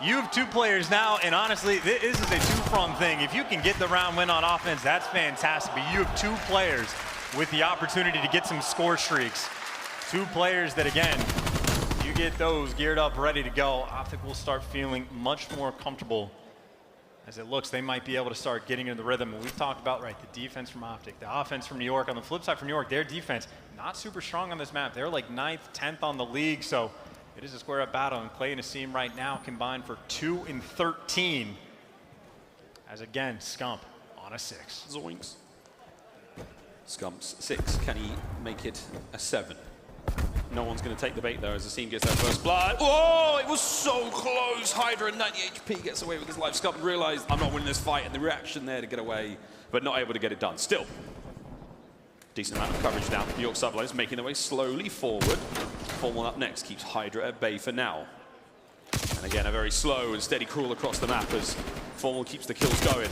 You have 2 players now, and honestly, this is a 2-pronged thing. If you can get the round win on offense, that's fantastic. But you have 2 players with the opportunity to get some score streaks. 2 players that, again, you get those geared up, ready to go. OpTic will start feeling much more comfortable. As it looks, they might be able to start getting into the rhythm. And we've talked about, right, the defense from OpTic, the offense from New York. On the flip side from New York, their defense, not super strong on this map. They're like 9th, 10th on the league. So it is a square-up battle. And Clay and Asim right now combined for 2 and 13. As again, Scump on a 6. Zoinks. Scump's 6. Can he make it a 7? No one's going to take the bait though as Asim gets that first blood. Oh, it was so close. HyDra at 90 HP gets away with his life. Scump realized I'm not winning this fight, and the reaction there to get away, but not able to get it done. Still, decent amount of coverage now. New York Subliners making their way slowly forward. Formal up next keeps HyDra at bay for now. And again, a very slow and steady crawl across the map as Formal keeps the kills going.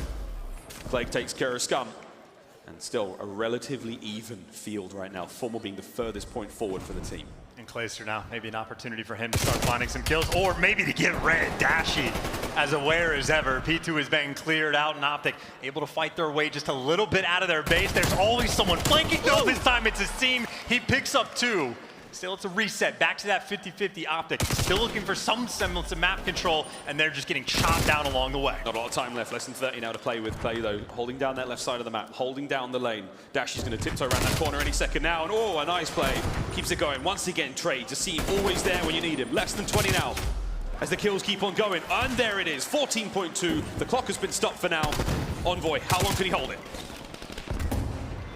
Plague takes care of Scump. And still a relatively even field right now. Formal being the furthest point forward for the team. And Clayster now, maybe an opportunity for him to start finding some kills, or maybe to get red. Dashy as aware as ever. P2 is being cleared out, and OpTic able to fight their way just a little bit out of their base. There's always someone flanking though. This time it's Asim. He picks up 2. Still, it's a reset. Back to that 50-50 OpTic. Still looking for some semblance of map control, and they're just getting chopped down along the way. Not a lot of time left. Less than 30 now to play with. Clay, though, holding down that left side of the map, holding down the lane. Dashy's going to tiptoe around that corner any second now, and oh, a nice play. Keeps it going. Once again, trades. Asim always there when you need him. Less than 20 now as the kills keep on going. And there it is, 14.2. The clock has been stopped for now. Envoy, how long can he hold it?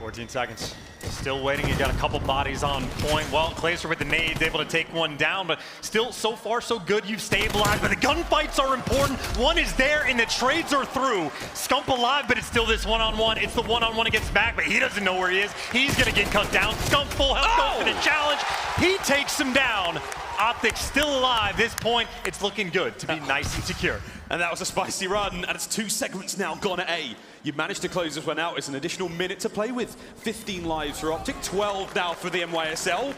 14 seconds. Still waiting. You got a couple bodies on point. Well, Clayster with the nades able to take one down, but still so far so good. You've stabilized, but the gunfights are important. One is there and the trades are through. Scump alive, but it's still this one-on-one. It's the one-on-one against Mack, but he doesn't know where he is. He's gonna get cut down. Scump full health goes for the challenge. He takes him down. OpTic still alive. This point, it's looking good to be nice and secure. And that was a spicy run, and it's 2 segments now gone at A. You've managed to close this one out. It's an additional minute to play with. 15 lives for OpTic, 12 now for the NYSL.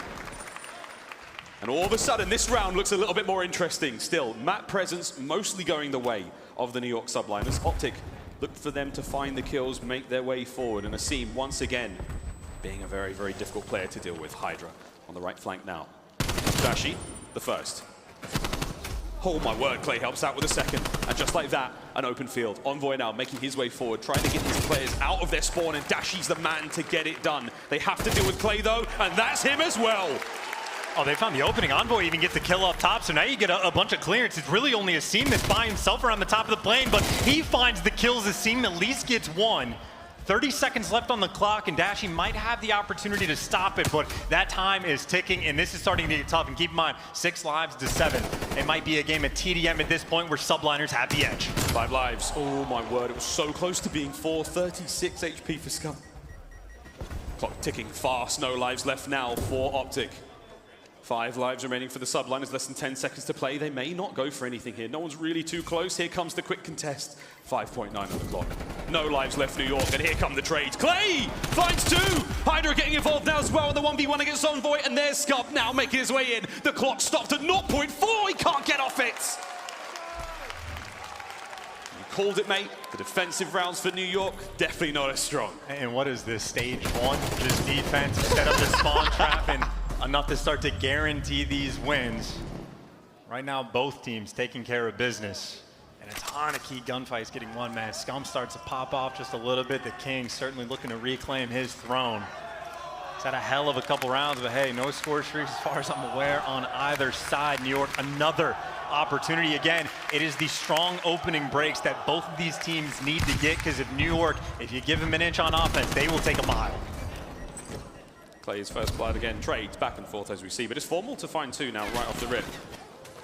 And all of a sudden, this round looks a little bit more interesting. Still, map presence mostly going the way of the New York Subliners. OpTic looked for them to find the kills, make their way forward, and Asim, once again, being a very, very difficult player to deal with. HyDra on the right flank now. Dashy, the first. Oh my word, Clay helps out with a second. And just like that, an open field. Envoy now making his way forward, trying to get these players out of their spawn, and Dashy's the man to get it done. They have to deal with Clay though, and that's him as well. Oh, they found the opening. Envoy even gets the kill up top, so now you get a bunch of clearance. It's really only Asim that's by himself around the top of the plane, but he finds the kills. Asim at least gets 1. 30 seconds left on the clock, and Dashy might have the opportunity to stop it, but that time is ticking, and this is starting to get tough. And keep in mind, 6 lives to 7. It might be a game of TDM at this point where Subliners have the edge. 5 lives. Oh my word, it was so close to being 4. 36 HP for Scump. Clock ticking fast, no lives left now for OpTic. 5 lives remaining for the Subliners, less than 10 seconds to play. They may not go for anything here. No one's really too close. Here comes the quick contest. 5.9 on the clock. No lives left, New York, and here come the trades. Clay finds 2. HyDra getting involved now as well in the 1v1 against Envoy, and there's Scump now making his way in. The clock stopped at 0.4. He can't get off it. Called it, mate. The defensive rounds for New York, definitely not as strong. And what is this, stage 1? Just defense, set up the spawn trap, and enough to start to guarantee these wins. Right now, both teams taking care of business. And a ton of key gunfights getting won, man. Scump starts to pop off just a little bit. The King certainly looking to reclaim his throne. He's had a hell of a couple rounds, but hey, no score streaks as far as I'm aware on either side. New York, another opportunity. Again, it is the strong opening breaks that both of these teams need to get, because if New York, if you give them an inch on offense, they will take a mile. Clay's first blood again, trades back and forth as we see, but it's Formal to find 2 now right off the rip.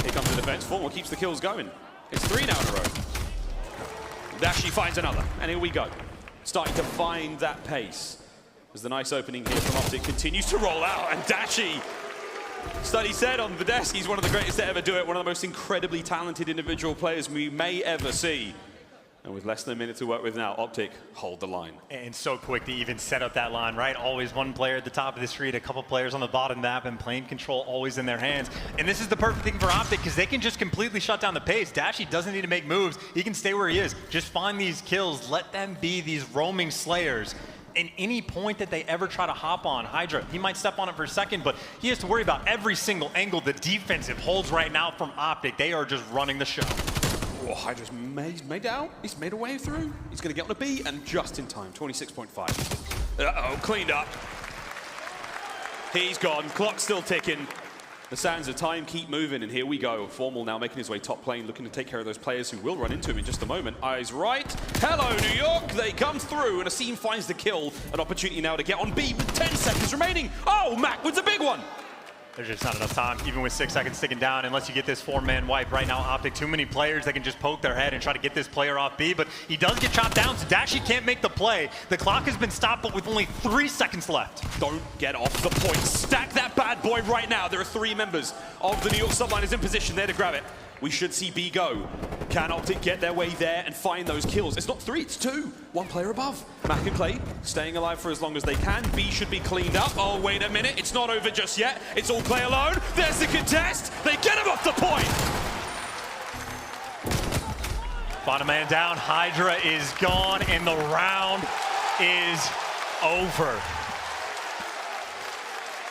Here comes the defense. Formal keeps the kills going. It's 3 now in a row. Dashy finds another, and here we go. Starting to find that pace. As the nice opening here from OpTic continues to roll out, and Dashy, Study said on the desk, he's one of the greatest to ever do it, one of the most incredibly talented individual players we may ever see. And with less than a minute to work with now, OpTic hold the line. And so quick to even set up that line, right? Always one player at the top of the street, a couple players on the bottom map, and plane control always in their hands. And this is the perfect thing for OpTic, because they can just completely shut down the pace. Dashy doesn't need to make moves. He can stay where he is. Just find these kills. Let them be these roaming slayers. And any point that they ever try to hop on HyDra, he might step on it for a second, but he has to worry about every single angle the defensive holds right now from OpTic. They are just running the show. Oh, HyDra's made out. He's made a way through. He's going to get on a B, and just in time, 26.5. Uh-oh, cleaned up. He's gone. Clock's still ticking. The sands of time keep moving, and here we go. Formal now making his way top lane, looking to take care of those players who will run into him in just a moment. Eyes right. Hello, New York. They come through, and Asim finds the kill. An opportunity now to get on B with 10 seconds remaining. Oh, Mack with the big one. There's just not enough time, even with 6 seconds ticking down, unless you get this 4-man wipe. Right now, OpTic, too many players that can just poke their head and try to get this player off B, but he does get chopped down, so Dashy can't make the play. The clock has been stopped, but with only 3 seconds left. Don't get off the point. Stack that bad boy right now. There are 3 members of the New York Subliners in position there to grab it. We should see B go. Can OpTic get their way there and find those kills? It's not 3, it's 2. 1 player above. Mack and Clay staying alive for as long as they can. B should be cleaned up. Oh, wait a minute. It's not over just yet. It's all Clay alone. There's the contest. They get him off the point. Bottom man down. HyDra is gone, and the round is over.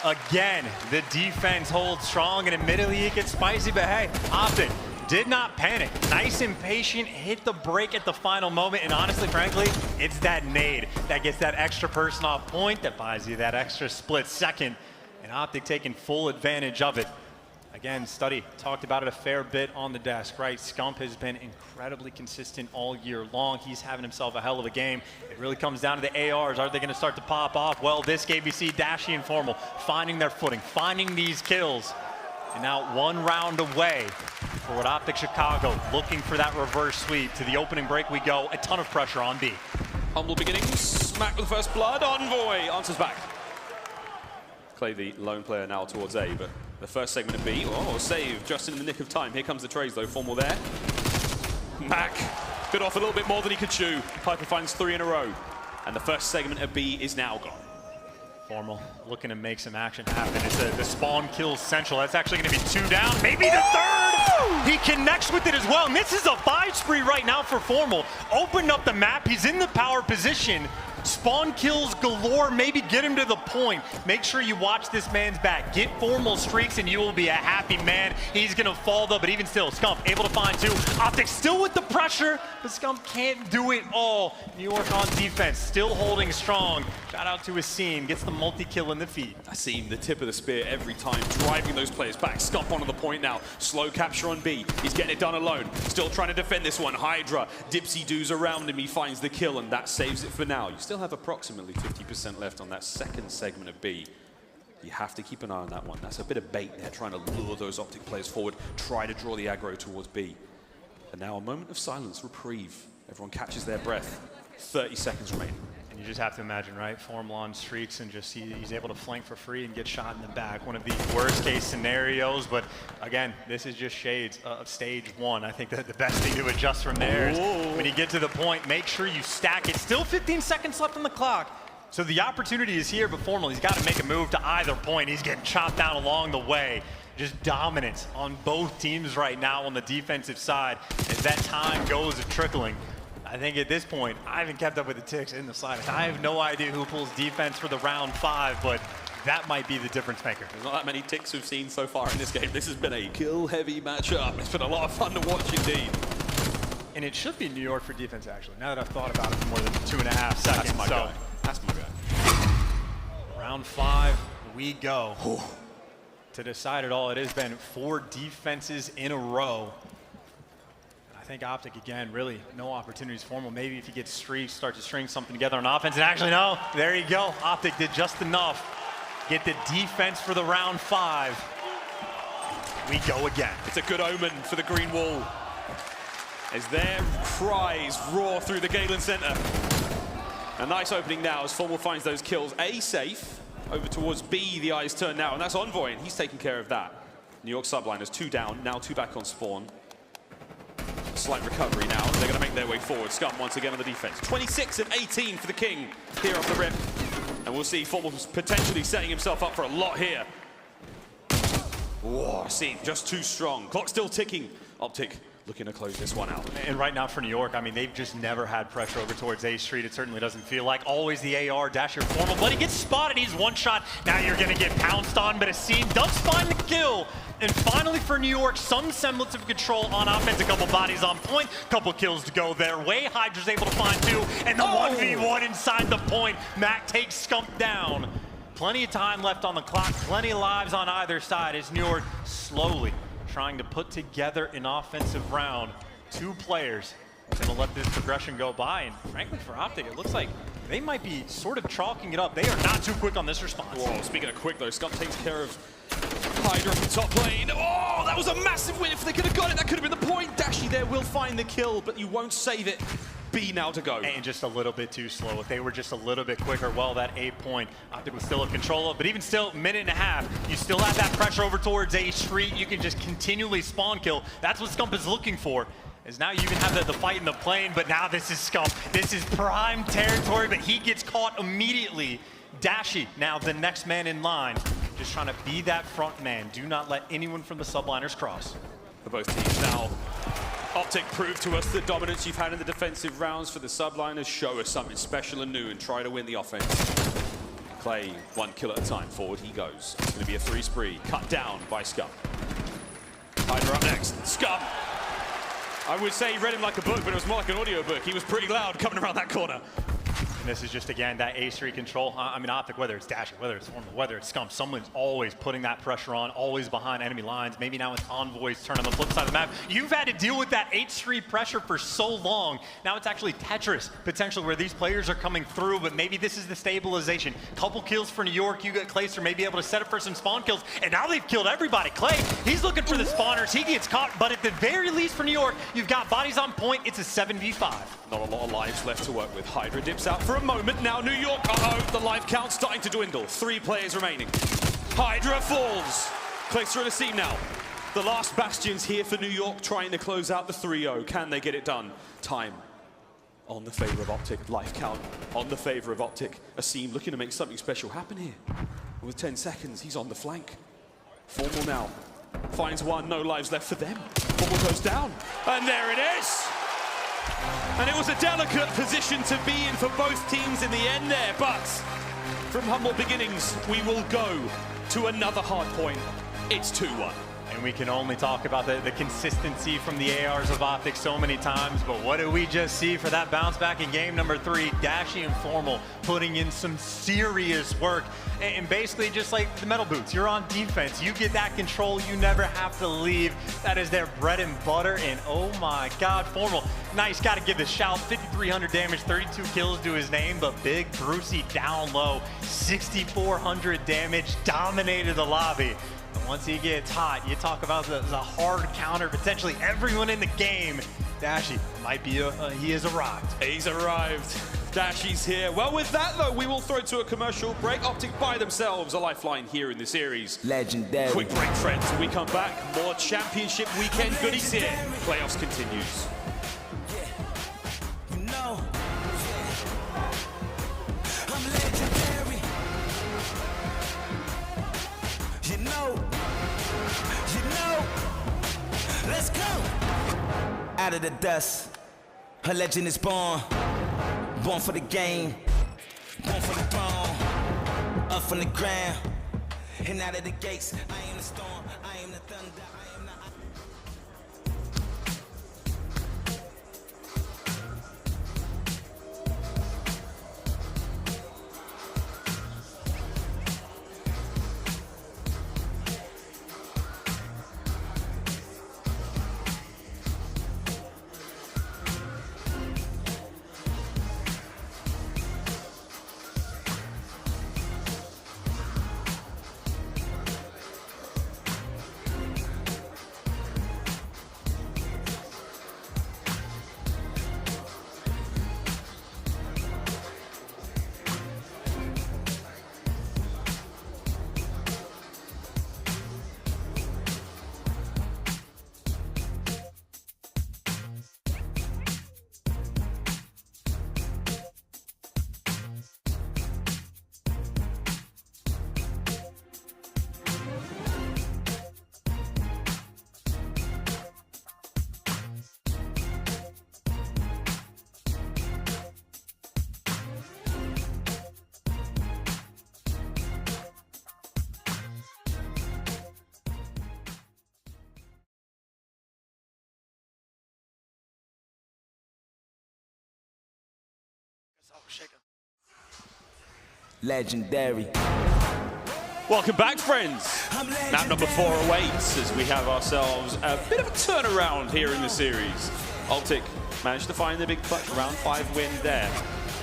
Again, the defense holds strong, and admittedly it gets spicy, but hey, OpTic did not panic. Nice and patient, hit the break at the final moment, and honestly, frankly, it's that nade that gets that extra person off point that buys you that extra split second, and OpTic taking full advantage of it. Again, Study talked about it a fair bit on the desk, right? Scump has been incredibly consistent all year long. He's having himself a hell of a game. It really comes down to the ARs. Are they going to start to pop off? Well, this game, you see Dashy and Formal finding their footing, finding these kills. And now 1 round away for what OpTic Chicago, looking for that reverse sweep. To the opening break we go. A ton of pressure on B. Humble beginnings. Mack with the first blood. Envoy answers back. Clay the lone player now towards A, but the first segment of B. Oh, save just in the nick of time. Here comes the trades though. Formal there. Mack bit off a little bit more than he could chew. Piper finds 3 in a row. And the first segment of B is now gone. Formal looking to make some action happen. It's the spawn kill central. That's actually going to be 2 down. Maybe the 3rd. He connects with it as well. And this is a 5 spree right now for Formal. Opened up the map. He's in the power position. Spawn kills galore, maybe get him to the point. Make sure you watch this man's back. Get Formal streaks and you will be a happy man. He's gonna fall though, but even still, Scump able to find 2. OpTic still with the pressure, but Scump can't do it all. New York on defense, still holding strong. Shout out to Asim, gets the multi-kill in the feed. Asim, the tip of the spear every time, driving those players back. Scump onto the point now. Slow capture on B. He's getting it done alone. Still trying to defend this one. HyDra, dipsy-doos around him. He finds the kill, and that saves it for now. You still have approximately 50% left on that second segment of B. You have to keep an eye on that one. That's a bit of bait there, trying to lure those OpTic players forward, try to draw the aggro towards B. And now a moment of silence, reprieve. Everyone catches their breath. 30 seconds remaining. And you just have to imagine, right? Formlon streaks and just he's able to flank for free and get shot in the back. One of the worst case scenarios, but again, this is just shades of stage one. I think that the best thing to adjust from there is when you get to the point, make sure you stack it. Still 15 seconds left on the clock. So the opportunity is here, but Formal, he's got to make a move to either point. He's getting chopped down along the way. Just dominance on both teams right now on the defensive side as that time goes trickling. I think at this point, I haven't kept up with the ticks in the slightest. I have no idea who pulls defense for the round 5, but that might be the difference maker. There's not that many ticks we've seen so far in this game. This has been a kill-heavy matchup. It's been a lot of fun to watch indeed. And it should be New York for defense, actually, now that I've thought about it for more than 2.5 seconds. That's my guy. That's my guy. Round 5, we go. To decide it all, it has been 4 defenses in a row. I think OpTic, again, really no opportunities for him. Maybe if he gets streaks, start to string something together on offense. And actually, no, there you go. OpTic did just enough. Get the defense for the round 5. We go again. It's a good omen for the green wall as their cries roar through the Galen Center. A nice opening now as Formal finds those kills. A safe. Over towards B, the eyes turn now, and that's Envoy, and he's taking care of that. New York Subliners, 2 down, now 2 back on spawn. Slight recovery now, they're going to make their way forward. Scump once again on the defense. 26 and 18 for the King here off the rip. And we'll see Formal's potentially setting himself up for a lot here. Whoa, see, just too strong. Clock still ticking. OpTic looking to close this one out. And right now for New York, I mean, they've just never had pressure over towards A Street. It certainly doesn't feel like. Always the AR, Dashy or Formal, but he gets spotted. He's one shot. Now you're going to get pounced on, but Asim does find the kill. And finally for New York, some semblance of control on offense. A couple bodies on point, couple kills to go their way. HyDra's able to find 2, and the 1v1 inside the point. Mack takes Scump down. Plenty of time left on the clock, plenty of lives on either side as New York slowly trying to put together an offensive round. 2 players gonna let this progression go by, and frankly for OpTic, it looks like they might be sort of chalking it up. They are not too quick on this response. Whoa, speaking of quick though, Scump takes care of HyDra from top lane. Oh, that was a massive win. If they could have got it, that could have been the point. Dashy there will find the kill, but you won't save it. B now to go. And just a little bit too slow. If they were just a little bit quicker, well, that A point, OpTic was still in control of, but even still, minute and a half, you still have that pressure over towards A Street. You can just continually spawn kill. That's what Scump is looking for. Is now you can have the fight in the plane, but now this is Scump. This is prime territory, but he gets caught immediately. Dashy, now the next man in line, just trying to be that front man. Do not let anyone from the Subliners cross. For both teams now. OpTic proved to us the dominance you've had in the defensive rounds. For the Subliners, show us something special and new and try to win the offense. Clay, 1 kill at a time. Forward he goes. It's going to be a 3 spree. Cut down by Scump. HyDra up next. Scump. I would say he read him like a book, but it was more like an audio book. He was pretty loud coming around that corner. And this is just, again, that A Street control. I mean, OpTic, whether it's Dashy, whether it's Formal, whether it's Scump, someone's always putting that pressure on, always behind enemy lines. Maybe now it's Envoy's turn on the flip side of the map. You've had to deal with that 8th Street pressure for so long. Now it's actually Tetris, potentially, where these players are coming through, but maybe this is the stabilization. Couple kills for New York. You got Clayster maybe able to set up for some spawn kills, and now they've killed everybody. Clay, he's looking for the spawners. He gets caught, but at the very least for New York, you've got bodies on point. It's a 7v5. Not a lot of lives left to work with. HyDra dips out for a moment. Now New York, the life count starting to dwindle. 3 players remaining. HyDra falls. Clayster and Asim now. The last bastions here for New York, trying to close out the 3-0. Can they get it done? Time on the favor of OpTic. Life count on the favor of OpTic. Asim looking to make something special happen here. With 10 seconds, he's on the flank. Formal now. Finds 1, no lives left for them. Formal goes down. And there it is. And it was a delicate position to be in for both teams in the end there, but from humble beginnings, we will go to another hard point. It's 2-1. And we can only talk about the consistency from the ARs of OpTic so many times, but what did we just see for that bounce back in game number 3? Dashy and Formal putting in some serious work, and basically just like the metal boots, you're on defense, you get that control, you never have to leave. That is their bread and butter, and oh my God, Formal, nice, gotta give the shout, 5,300 damage, 32 kills to his name, but Big Brucey down low, 6,400 damage, dominated the lobby. Once he gets hot, you talk about the hard counter, potentially everyone in the game. Dashy might be, he has arrived. He's arrived. Dashy's here. Well, with that, though, we will throw to a commercial break. OpTic by themselves, a lifeline here in the series. Legendary. Quick break, friends. When we come back, more championship weekend goodies here. Playoffs continues. You know, I'm legendary. You know, let's go. Out of the dust, a legend is born. Born for the game, born for the throne. Up from the ground, and out of the gates. I am the storm, I am the thunder, I am the... Legendary. Welcome back, friends. Map number 4 awaits as we have ourselves a bit of a turnaround here in the series. OpTic managed to find the big clutch round 5 win there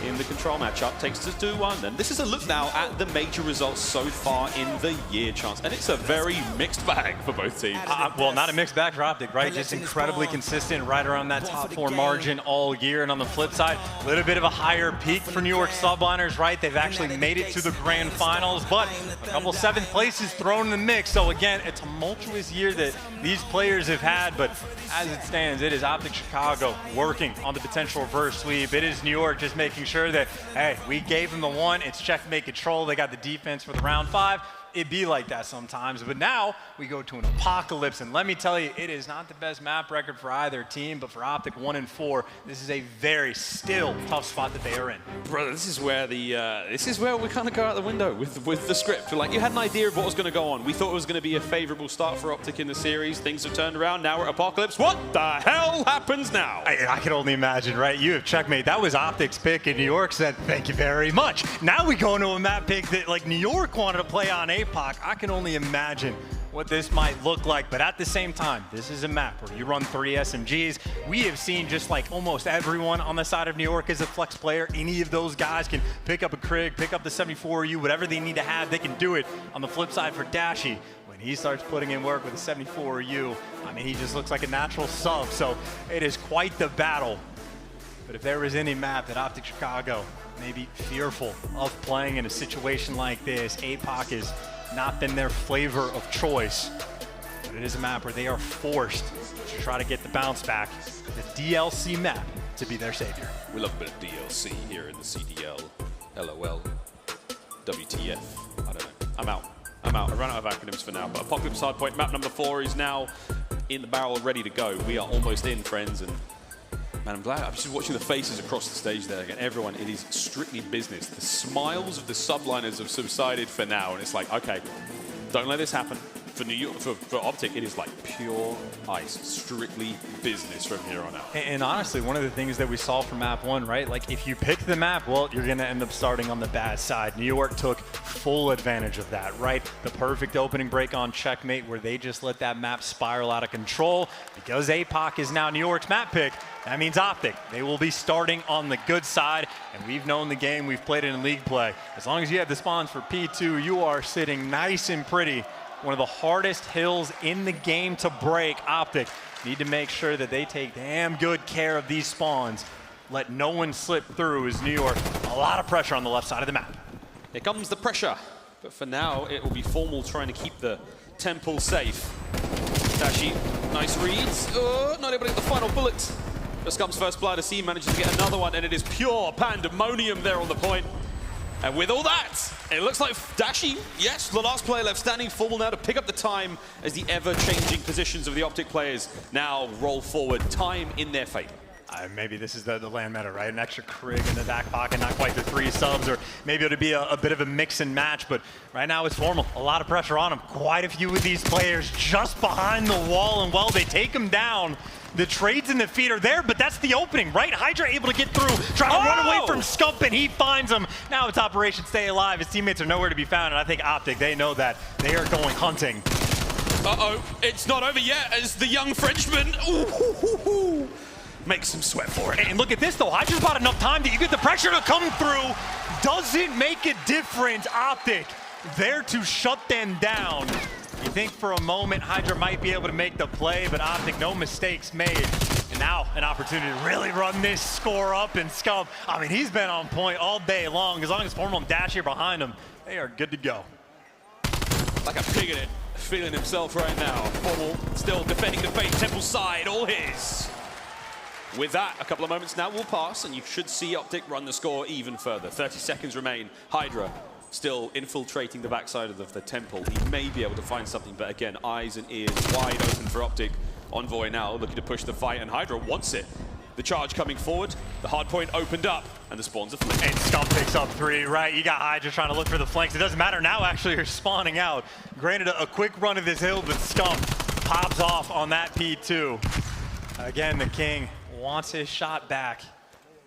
in the control matchup. Takes us to 2-1. And this is a look now at the major results so far in the year, Chance. And it's a very mixed bag for both teams. Well, not a mixed bag for OpTic, right? Just incredibly consistent right around that top 4 margin all year. And on the flip side, a little bit of a higher peak for New York Subliners, right? They've actually made it to the grand finals, but a couple 7th places thrown in the mix. So again, a tumultuous year that these players have had, but as it stands, it is OpTic Chicago working on the potential reverse sweep. It is New York just making sure that, hey, we gave them the 1, it's checkmate control, they got the defense for the round 5. It'd be like that sometimes, but now we go to an apocalypse, and let me tell you, it is not the best map record for either team, but for OpTic 1-4, this is a very still tough spot that they are in. Brother, this is where we kind of go out the window with the script. Like, you had an idea of what was going to go on. We thought it was going to be a favorable start for OpTic in the series. Things have turned around. Now we're at apocalypse. What the hell happens now? I can only imagine, right? You have checkmate. That was OpTic's pick, and New York said, thank you very much. Now we go into a map pick that, like, New York wanted to play on aBeZy. I can only imagine what this might look like, but at the same time, this is a map where you run 3 SMGs. We have seen just like almost everyone on the side of New York is a flex player. Any of those guys can pick up a Krig, pick up the 74U, whatever they need to have, they can do it. On the flip side for Dashy, when he starts putting in work with the 74U, I mean, he just looks like a natural sub, so it is quite the battle. But if there was any map that OpTic Chicago may be fearful of playing in a situation like this, aBeZy has not been their flavor of choice, but it is a map where they are forced to try to get the bounce back, the DLC map, to be their savior. We love a bit of DLC here in the CDL. LOL. WTF. I don't know. I'm out. I ran out of acronyms for now, but Apocalypse Hardpoint map number 4 is now in the barrel, ready to go. We are almost in, friends, and man, I'm glad. I'm just watching the faces across the stage there. Again, everyone, it is strictly business. The smiles of the subliners have subsided for now, and it's like, okay, don't let this happen. for New York, for OpTic, it is like pure ice, strictly business from here on out. And honestly, one of the things that we saw from map 1, right? Like if you pick the map, well, you're gonna end up starting on the bad side. New York took full advantage of that, right? The perfect opening break on Checkmate where they just let that map spiral out of control. Because APOC is now New York's map pick, that means OpTic. They will be starting on the good side, and we've known the game, we've played it in league play. As long as you have the spawns for P2, you are sitting nice and pretty. One of the hardest hills in the game to break. OpTic need to make sure that they take damn good care of these spawns. Let no one slip through as New York. A lot of pressure on the left side of the map. Here comes the pressure, but for now it will be Formal trying to keep the temple safe. Dashy, nice reads. Not able to get the final bullet. The Scump's first blood, Asim manages to get another one, and it is pure pandemonium there on the point. And with all that, it looks like Dashy, yes, the last player left standing. Formal now to pick up the time as the ever-changing positions of the OpTic players now roll forward. Time in their favor. Maybe this is the land meta, right? An extra Krig in the back pocket, not quite the 3 subs, or maybe it'll be a bit of a mix and match, but right now it's Formal. A lot of pressure on him. Quite a few of these players just behind the wall, and well, they take him down. The trades and the feed are there, but that's the opening, right? HyDra able to get through, trying to run away from Scump, and he finds him. Now it's Operation Stay Alive. His teammates are nowhere to be found, and I think OpTic, they know that. They are going hunting. Uh-oh, it's not over yet as the young Frenchman makes him sweat for it. And look at this, though. HyDra's bought enough time that you get the pressure to come through. Doesn't make a difference. OpTic there to shut them down. You think for a moment HyDra might be able to make the play, but OpTic, no mistakes made. And now an opportunity to really run this score up, and Scump, I mean, he's been on point all day long. As long as Formal and Dashy are behind him, they are good to go. Like a pig in it, feeling himself right now. Formal still defending the faith, Temple side, all his. With that, a couple of moments now will pass, and you should see OpTic run the score even further. 30 seconds remain. HyDra still infiltrating the backside of the temple. He may be able to find something, but again, eyes and ears wide open for OpTic. Envoy now looking to push the fight, and HyDra wants it. The charge coming forward, the hard point opened up, and the spawns are flipped. And Scump picks up 3, right? You got HyDra trying to look for the flanks. It doesn't matter now, actually, you're spawning out. Granted, a quick run of this hill, but Scump pops off on that P2. Again, the King wants his shot back.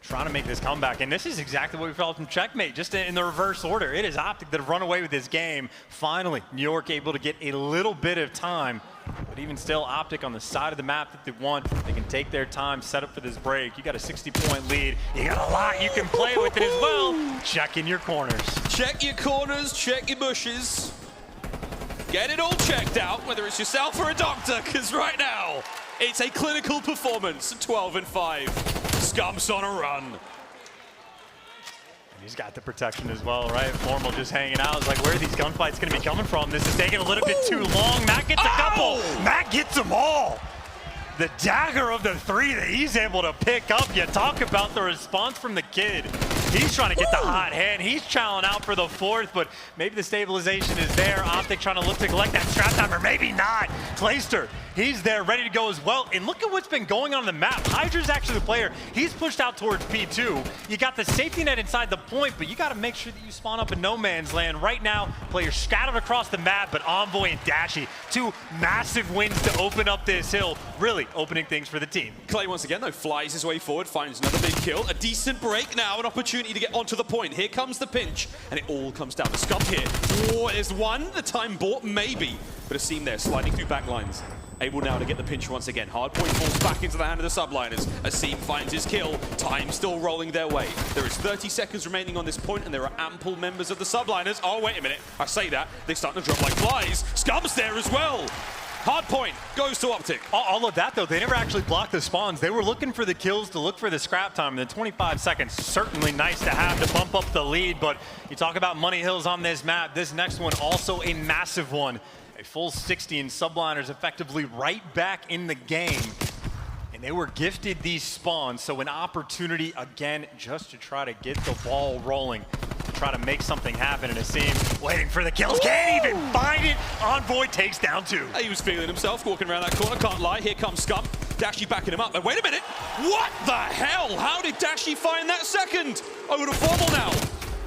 Trying to make this comeback, and this is exactly what we felt from Checkmate, just in the reverse order. It is OpTic that have run away with this game. Finally, New York able to get a little bit of time, but even still, OpTic on the side of the map that they want. They can take their time, set up for this break. You got a 60-point lead. You got a lot you can play with it as well. Check in your corners. Check your corners, check your bushes. Get it all checked out, whether it's yourself or a doctor, because right now, it's a clinical performance, 12 and 5. Scump's on a run. And he's got the protection as well, right? Formal just hanging out. It's like, where are these gunfights going to be coming from? This is taking a little bit too long. Mack gets a couple. Mack gets them all. The dagger of the 3 that he's able to pick up. You talk about the response from the kid. He's trying to get the hot hand. He's chowing out for the 4th, but maybe the stabilization is there. OpTic trying to look to collect that strap time, or maybe not. Clayster, he's there, ready to go as well. And look at what's been going on the map. HyDra's actually the player. He's pushed out towards P2. You got the safety net inside the point, but you got to make sure that you spawn up in no man's land. Right now, players scattered across the map, but Envoy and Dashy, 2 massive wins to open up this hill, really opening things for the team. Clay once again, though, flies his way forward, finds another big kill. A decent break now, an opportunity to get onto the point. Here comes the pinch, and it all comes down to Scump here. Oh, there's one, the time bought, maybe. But Asim there, sliding through back lines. Able now to get the pinch once again. Hard point falls back into the hand of the Subliners. Asim finds his kill. Time still rolling their way. There is 30 seconds remaining on this point, and there are ample members of the Subliners. Oh, wait a minute. I say that. They're starting to drop like flies. Scump's there as well. Hard point goes to OpTic. All of that, though, they never actually blocked the spawns. They were looking for the kills to look for the scrap time. And the 25 seconds, certainly nice to have to bump up the lead. But you talk about money hills on this map. This next one, also a massive one. A full 60, and Subliners effectively right back in the game. And they were gifted these spawns, so an opportunity again just to try to get the ball rolling, to try to make something happen. And Asim waiting for the kills, can't even find it. Envoy takes down 2. He was feeling himself walking around that corner, can't lie. Here comes Scump. Dashy backing him up. And wait a minute, what the hell? How did Dashy find that second? Over to Formal now.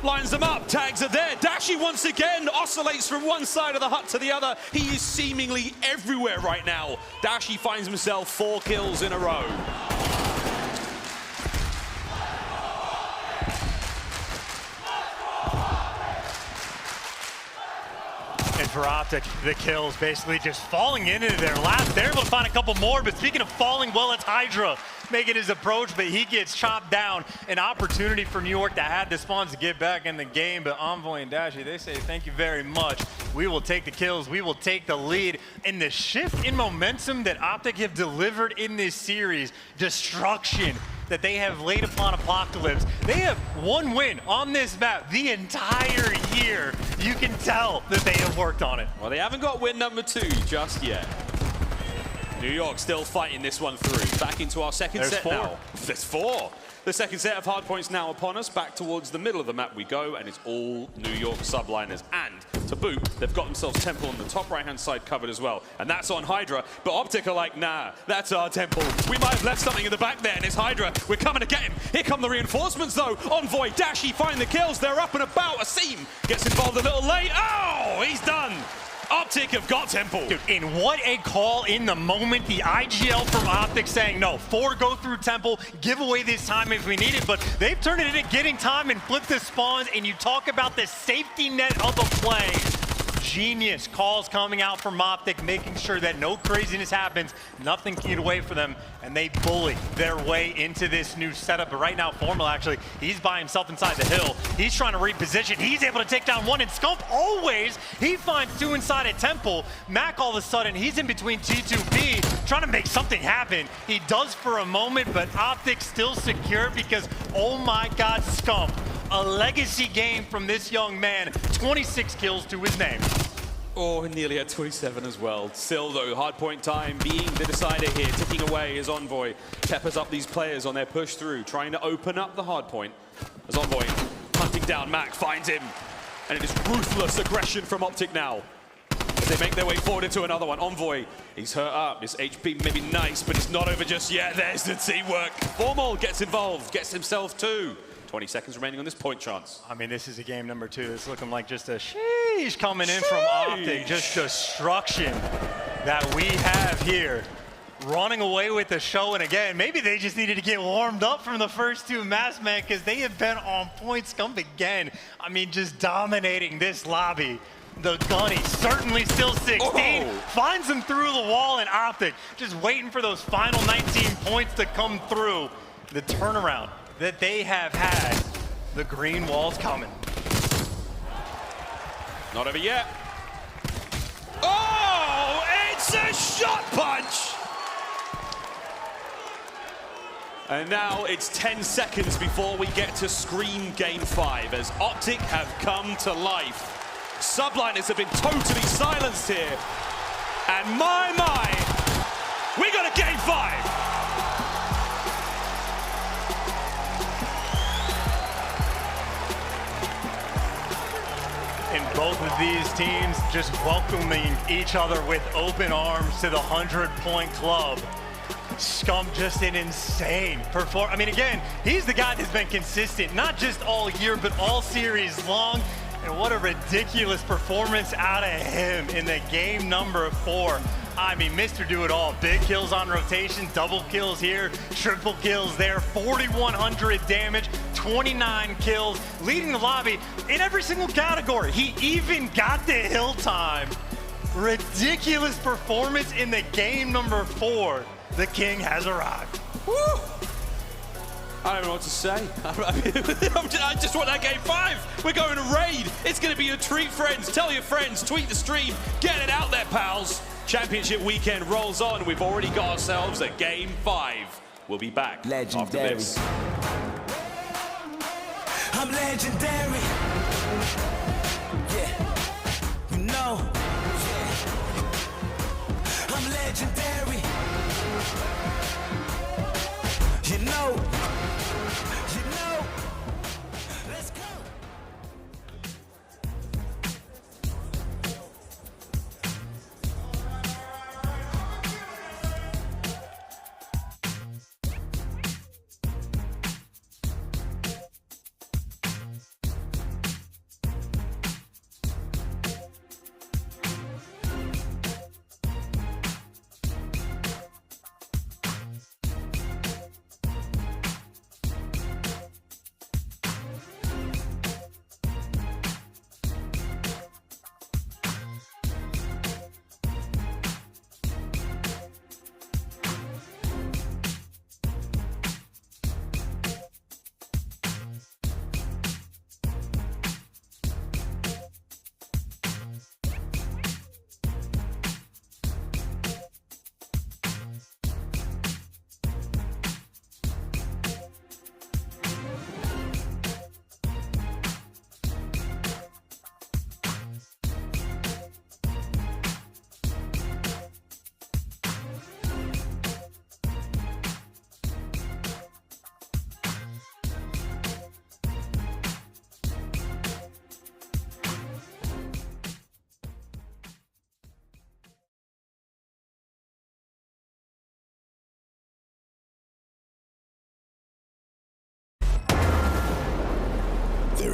lines them up, tags are there. Dashy once again oscillates from one side of the hut to the other. He is seemingly everywhere right now. Dashy finds himself 4 kills in a row. And for OpTic, the kills basically just falling into their laps. They're able to find a couple more, but speaking of falling well, it's HyDra making his approach, but he gets chopped down. An opportunity for New York that had the spawns to get back in the game, but Envoy and Dashy, they say thank you very much. We will take the kills, we will take the lead. And the shift in momentum that OpTic have delivered in this series, destruction that they have laid upon Apocalypse. They have 1 win on this map the entire year. You can tell that they have worked on it. Well, they haven't got win number 2 just yet. New York still fighting this one through. Back into our second set now. There's 4. The second set of hardpoints now upon us. Back towards the middle of the map we go, and it's all New York Subliners. And to boot, they've got themselves Temple on the top right-hand side covered as well. And that's on HyDra. But OpTic are like, nah, that's our Temple. We might have left something in the back there, and it's HyDra. We're coming to get him. Here come the reinforcements, though. Envoy, Dashy find the kills. They're up and about. Asim gets involved a little late. Oh, he's done. OpTic have got Temple. Dude, and what a call in the moment. The IGL from OpTic saying, no, 4 go through Temple, give away this time if we need it, but they've turned it into getting time and flipped the spawns, and you talk about the safety net of the play. Genius calls coming out from OpTic, making sure that no craziness happens, nothing can get away from them, and they bully their way into this new setup. But right now, Formal actually, he's by himself inside the hill. He's trying to reposition. He's able to take down 1, and Scump always, he finds 2 inside at Temple. Mack all of a sudden, he's in between T2B, trying to make something happen. He does for a moment, but OpTic still secure because, oh my God, Scump. A legacy game from this young man, 26 kills to his name. Oh, nearly at 27 as well. Still though, hardpoint time being the decider here, ticking away as Envoy peppers up these players on their push through, trying to open up the hardpoint. As Envoy hunting down Mack, finds him. And it is ruthless aggression from OpTic now. As they make their way forward into another one. Envoy, he's hurt up. His HP may be nice, but it's not over just yet. There's the teamwork. Formal gets involved, gets himself 2. 20 seconds remaining on this point chance. I mean, this is a game number 2. It's looking like just a sheesh coming in from OpTic. Just destruction that we have here. Running away with the show, and again, maybe they just needed to get warmed up from the first 2 maps, man, because they have been on point. Scump again. I mean, just dominating this lobby. The gunny, certainly still 16, finds him through the wall, and OpTic just waiting for those final 19 points to come through. The turnaround that they have had, the green wall's coming. Not over yet. Oh, it's a shot punch! And now it's 10 seconds before we get to Scream Game 5 as OpTic have come to life. Subliners have been totally silenced here. And my, we got a Game 5! And both of these teams just welcoming each other with open arms to the 100-point club. Scump just an insane performance. I mean, again, he's the guy that's been consistent, not just all year, but all series long. And what a ridiculous performance out of him in the game number 4. I mean, Mr. Do-It-All. Big kills on rotation, double kills here, triple kills there, 4,100 damage, 29 kills, leading the lobby in every single category. He even got the hill time. Ridiculous performance in the game number 4. The king has arrived. Woo! I don't know what to say. I just want that Game 5. We're going to raid. It's going to be a treat, friends. Tell your friends, tweet the stream, get it out there, pals. Championship weekend rolls on. We've already got ourselves a Game 5. We'll be back after this. I'm legendary. Yeah, you know. Yeah. I'm legendary. You know. Let's go.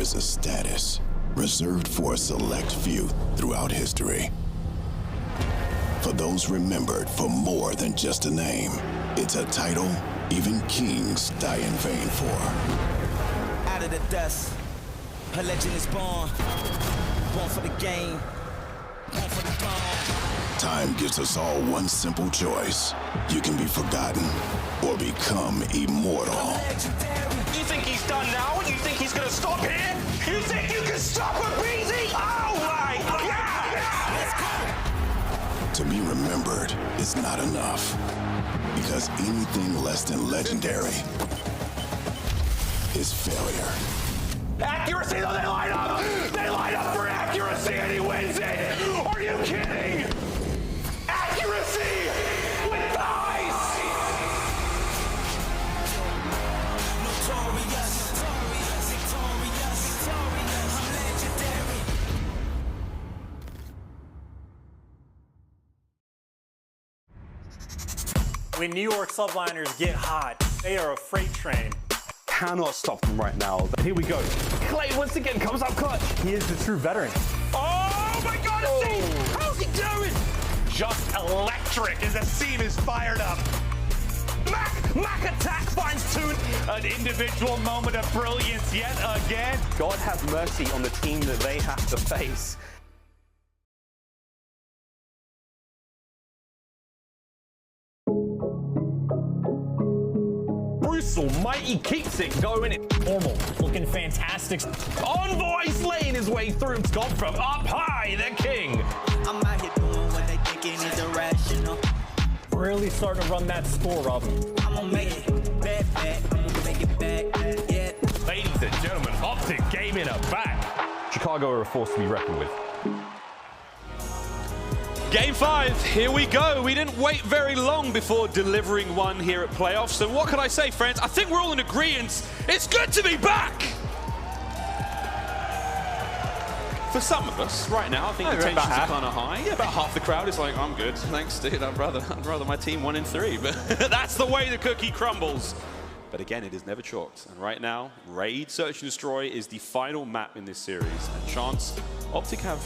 is a status reserved for a select few throughout history. For those remembered for more than just a name, it's a title even kings die in vain for. Out of the dust, a legend is born. Born for the game, born for the throne. Time gives us all one simple choice. You can be forgotten or become immortal. You think he's done now? You think he's gonna stop here? You think you can stop aBeZy? Oh my God! Let's go! To be remembered is not enough, because anything less than legendary is failure. Accuracy, though, they line up! They line up for accuracy and he wins it! Are you kidding? Accuracy with thighs! When New York Subliners get hot, they are a freight train. Cannot stop them right now. Here we go. Clay once again comes up clutch. He is the true veteran. Oh my God, Asim! How's he doing? Just electric as Asim is fired up. Mack attack finds Toon. An individual moment of brilliance yet again. God have mercy on the team that they have to face. Almighty keeps it going. Normal, looking fantastic. Envoy slaying his way through. Scump from up high, the king. I'm out here doing what they thinking is irrational. Really starting to run that score up. I'm gonna make it bad. I'm gonna make it bad, yeah. Ladies and gentlemen, OpTic Gaming are back. Chicago are a force to be reckoned with. Game 5, here we go. We didn't wait very long before delivering one here at playoffs. So what can I say, friends? I think we're all in agreement. It's good to be back! For some of us, right now, I think the tensions are kind of high. Yeah, about half the crowd is like, I'm good, thanks, dude. I'd rather my team 1 in 3. But that's the way the cookie crumbles. But again, it is never chalked. And right now, Raid Search and Destroy is the final map in this series. And chance, OpTic have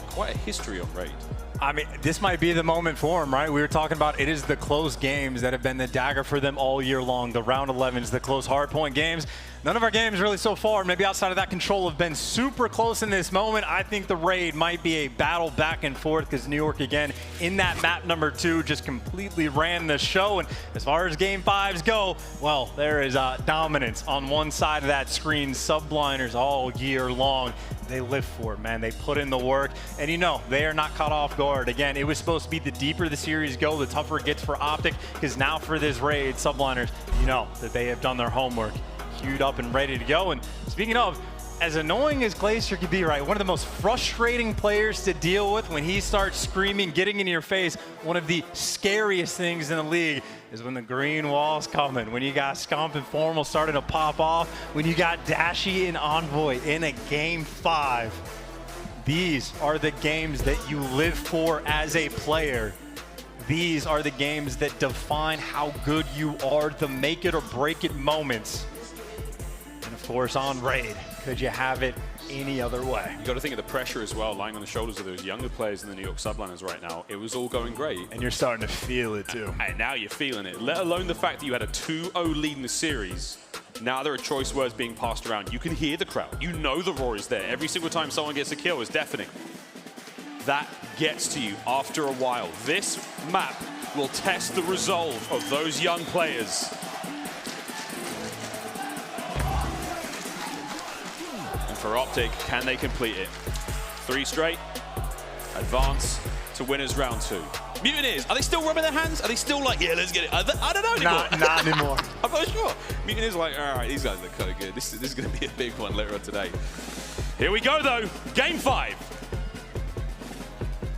quite a history on Raid. I mean, this might be the moment for them, right? We were talking about it is the close games that have been the dagger for them all year long. The round 11s, the close hardpoint games. None of our games really so far, maybe outside of that control, have been super close in this moment. I think the Raid might be a battle back and forth because New York, again, in that map number 2, just completely ran the show. And as far as Game 5s go, well, there is dominance on one side of that screen. Subliners all year long. They live for it, man. They put in the work. And you know, they are not caught off guard. Again, it was supposed to be the deeper the series go, the tougher it gets for OpTic, because now for this Raid, Subliners, you know that they have done their homework, queued up and ready to go. And speaking of, as annoying as Clayster can be, right, one of the most frustrating players to deal with when he starts screaming, getting in your face, one of the scariest things in the league is when the green wall's coming, when you got Scump and Formal starting to pop off, when you got Dashy and Envoy in a Game 5. These are the games that you live for as a player. These are the games that define how good you are, the make it or break it moments. And of course on Raid, could you have it any other way? You got to think of the pressure as well, lying on the shoulders of those younger players in the New York Subliners right now. It was all going great. And you're starting to feel it too. And now you're feeling it, let alone the fact that you had a 2-0 lead in the series. Now there are choice words being passed around. You can hear the crowd. You know the roar is there. Every single time someone gets a kill is deafening. That gets to you after a while. This map will test the resolve of those young players. And for OpTic, can they complete it? 3 straight, advance to winners round 2. Mutineers, are they still rubbing their hands? Are they still like, yeah, let's get it? I don't know anymore. Not anymore. I'm not sure. Mutineers are like, all right, these guys look kind of good. This is going to be a big one later on today. Here we go, though. Game 5.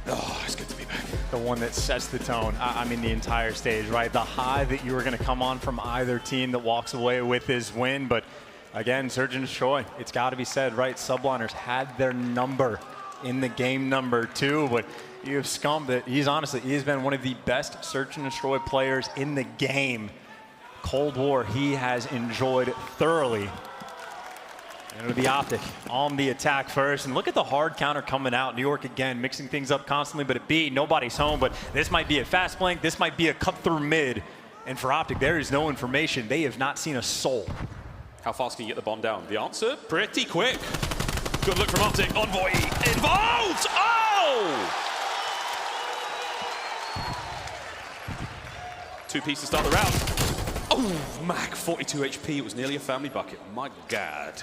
Oh, it's good to be back. The one that sets the tone. I mean, the entire stage, right? The high that you are going to come on from either team that walks away with this win. But again, Search and Destroy, it's got to be said, right? Subliners had their number in the game number 2, but you have Scump that he's been one of the best Search and Destroy players in the game. Cold War, he has enjoyed thoroughly. It'll be OpTic on the attack first. And look at the hard counter coming out. New York again, mixing things up constantly, but at B, nobody's home. But this might be a fast flank. This might be a cut through mid. And for OpTic, there is no information. They have not seen a soul. How fast can you get the bomb down? The answer? Pretty quick. Good look from OpTic. Envoy involved! Oh! 2 pieces to start the round. Oh, Mack, 42 HP. It was nearly a family bucket. My God.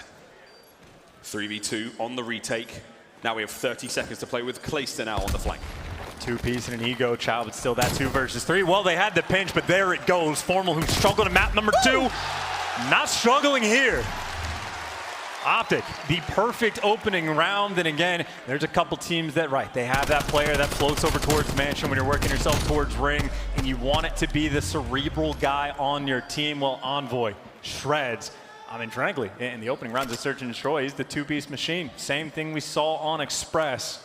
3v2 on the retake. Now we have 30 seconds to play with Clayster now on the flank. 2-piece and an ego child, but still that 2 versus 3. Well, they had the pinch, but there it goes. Formal, who struggled in map number 2. Not struggling here. OpTic, the perfect opening round. And again, there's a couple teams that, they have that player that floats over towards Mansion when you're working yourself towards Ring, and you want it to be the cerebral guy on your team. Well, Envoy shreds. I mean, frankly, in the opening rounds of Search and Destroy, he's the 2-piece machine. Same thing we saw on Express.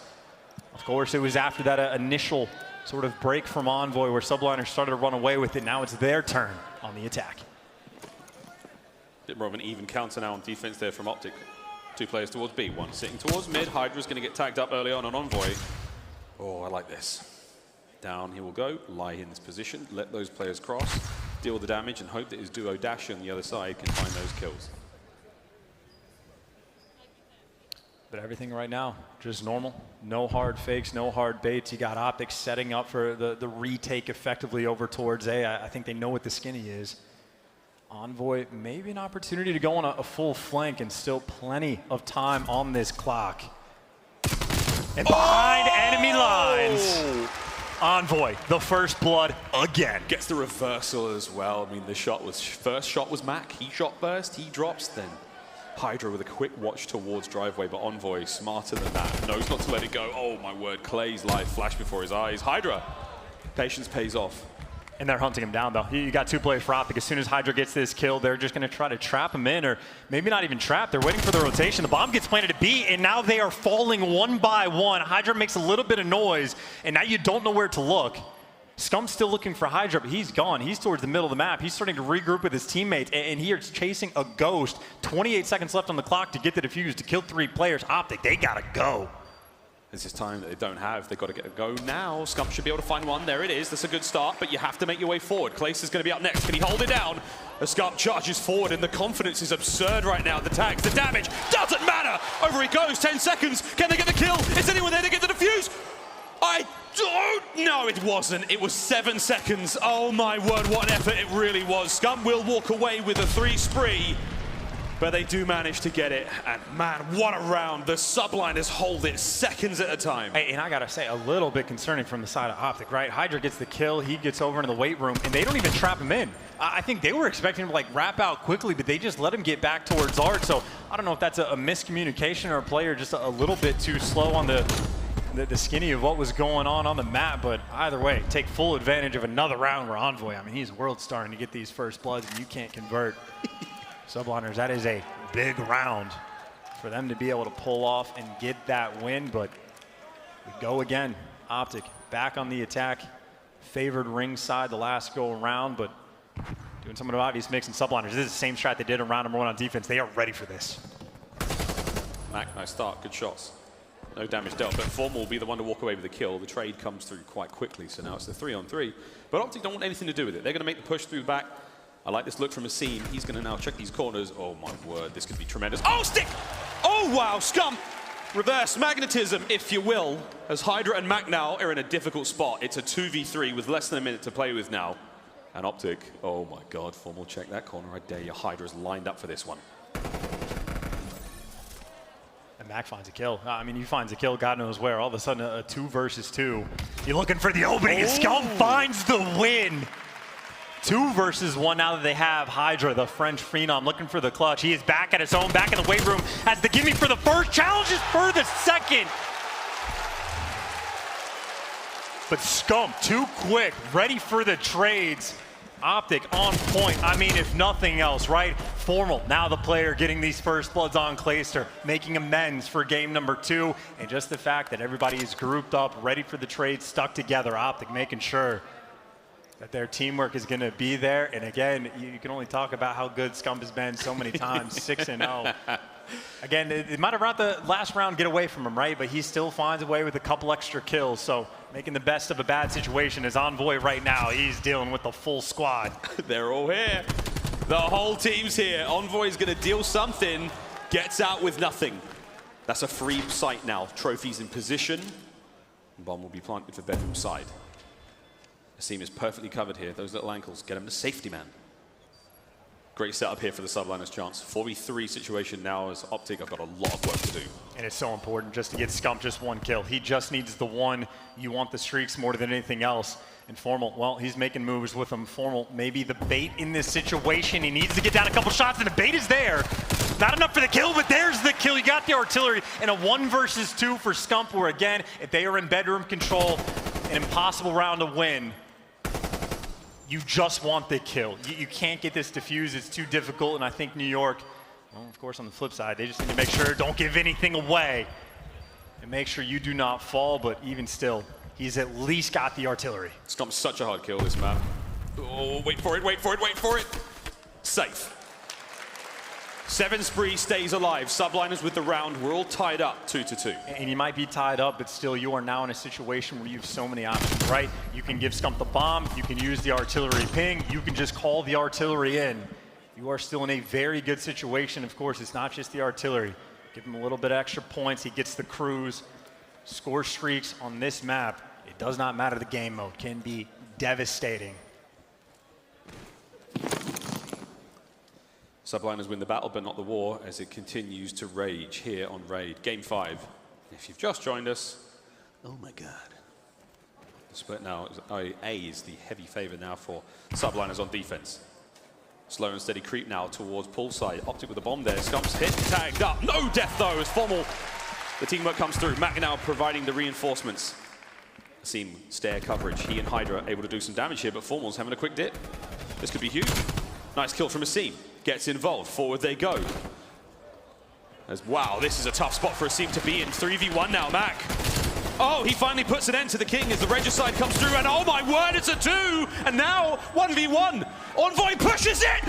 Of course, it was after that initial sort of break from Envoy where Subliners started to run away with it. Now it's their turn on the attack. Bit more of an even counter now on defense there from OpTic. 2 players towards B, 1 sitting towards mid. HyDra's going to get tagged up early on Envoy. Oh, I like this. Down he will go, lie in this position, let those players cross, deal the damage, and hope that his duo Dashy on the other side can find those kills. But everything right now, just normal. No hard fakes, no hard baits. You got OpTic setting up for the retake effectively over towards A. I think they know what the skinny is. Envoy, maybe an opportunity to go on a full flank, and still plenty of time on this clock. And behind enemy lines, Envoy, the first blood again. Gets the reversal as well. I mean, the first shot was Mack. He shot first, he drops, then HyDra with a quick watch towards driveway, but Envoy, smarter than that, knows not to let it go. Oh my word, Clay's life flashed before his eyes. HyDra, patience pays off. And they're hunting him down, though. You got 2 players for OpTic. As soon as HyDra gets this kill, they're just going to try to trap him in, or maybe not even trap. They're waiting for the rotation. The bomb gets planted at B, and now they are falling 1 by 1. HyDra makes a little bit of noise, and now you don't know where to look. Scump's still looking for HyDra, but he's gone. He's towards the middle of the map. He's starting to regroup with his teammates, and he is chasing a ghost. 28 seconds left on the clock to get the defuse, to kill 3 players. OpTic, they got to go. This is time that they don't have. They've got to get a go now. Scump should be able to find one. There it is. That's a good start, but you have to make your way forward. Clayster's going to be up next. Can he hold it down? As Scump charges forward, and the confidence is absurd right now. The tags, the damage, doesn't matter. Over he goes, 10 seconds. Can they get the kill? Is anyone there to get the defuse? I don't know. It wasn't. It was 7 seconds. Oh my word, what an effort it really was. Scump will walk away with a 3 spree. But they do manage to get it, and man, what a round. The Subliners hold it seconds at a time. Hey, and I gotta say, a little bit concerning from the side of OpTic, right? HyDra gets the kill, he gets over into the weight room, and they don't even trap him in. I think they were expecting him to like wrap out quickly, but they just let him get back towards Art. So I don't know if that's a miscommunication or a player just a little bit too slow on the skinny of what was going on the map, but either way, take full advantage of another round where Envoy, I mean, he's world starting to get these first bloods, and you can't convert. Subliners, that is a big round for them to be able to pull off and get that win, but we go again. OpTic back on the attack, favored ringside the last go around, but doing some of the obvious mix and Subliners. This is the same strat they did in round number 1 on defense. They are ready for this. Mack, nice start, good shots. No damage dealt, but Formal will be the one to walk away with the kill. The trade comes through quite quickly, so now it's the 3-on-3. But OpTic don't want anything to do with it. They're going to make the push through the back. I like this look from Asim. He's going to now check these corners. Oh my word, this could be tremendous. Oh, stick! Oh wow, Scump! Reverse magnetism, if you will, as HyDra and Mack now are in a difficult spot. It's a 2v3 with less than a minute to play with now. And OpTic, oh my god, Formal check that corner. I dare you, HyDra's lined up for this one. And Mack finds a kill. I mean, he finds a kill, God knows where. All of a sudden, a 2 versus 2. You're looking for the opening, and Scump finds the win. 2 versus 1 now that they have HyDra, the French phenom, looking for the clutch. He is back at his home, back in the weight room, has the gimme for the first, challenges for the second. But Scump, too quick, ready for the trades. OpTic on point. I mean, if nothing else, right? Formal, now the player getting these first bloods on Clayster, making amends for game number 2. And just the fact that everybody is grouped up, ready for the trade, stuck together. OpTic making sure that their teamwork is going to be there. And again, you can only talk about how good Scump has been so many times, 6-0. Again, it might have brought the last round get away from him, right? But he still finds a way with a couple extra kills. So making the best of a bad situation is Envoy right now. He's dealing with the full squad. They're all here. The whole team's here. Envoy's going to deal something. Gets out with nothing. That's a free site now. Trophies in position. Bomb will be planted for bedroom side. Asim is perfectly covered here. Those little ankles get him to safety man. Great setup here for the Subliners chance. 4v3 situation now as OpTic have got a lot of work to do. And it's so important just to get Scump just one kill. He just needs the one. You want the streaks more than anything else. And Formal, well, he's making moves with him. Formal, maybe the bait in this situation. He needs to get down a couple shots, and the bait is there. Not enough for the kill, but there's the kill. You got the artillery. And a 1 versus 2 for Scump, where again, if they are in bedroom control, an impossible round to win. You just want the kill. You can't get this defused. It's too difficult, and I think New York, well, of course, on the flip side, they just need to make sure don't give anything away and make sure you do not fall, but even still, he's at least got the artillery. Scump's such a hard kill, this map. Oh, wait for it, wait for it, wait for it. Safe. 7 spree stays alive. Subliners with the round. We're all tied up 2-2. And you might be tied up, but still you are now in a situation where you have so many options, right? You can give Scump the bomb. You can use the artillery ping. You can just call the artillery in. You are still in a very good situation. Of course, it's not just the artillery. Give him a little bit extra points. He gets the cruise. Score streaks on this map. It does not matter the game mode. Can be devastating. Subliners win the battle, but not the war, as it continues to rage here on Raid. Game 5. If you've just joined us, oh my god. The split now, A is the heavy favor now for Subliners on defense. Slow and steady creep now towards poolside. OpTic with the bomb there. Scump's hit, tagged up. No death though, as Formal. The teamwork comes through. Mack now providing the reinforcements. Asim stair coverage. He and HyDra able to do some damage here, but Formal's having a quick dip. This could be huge. Nice kill from Asim. Gets involved. Forward they go. As wow, this is a tough spot for Asim to be in. 3v1 now, Mack. Oh, he finally puts an end to the king as the regicide comes through, and oh my word, it's a 2! And now 1v1. Envoy pushes it!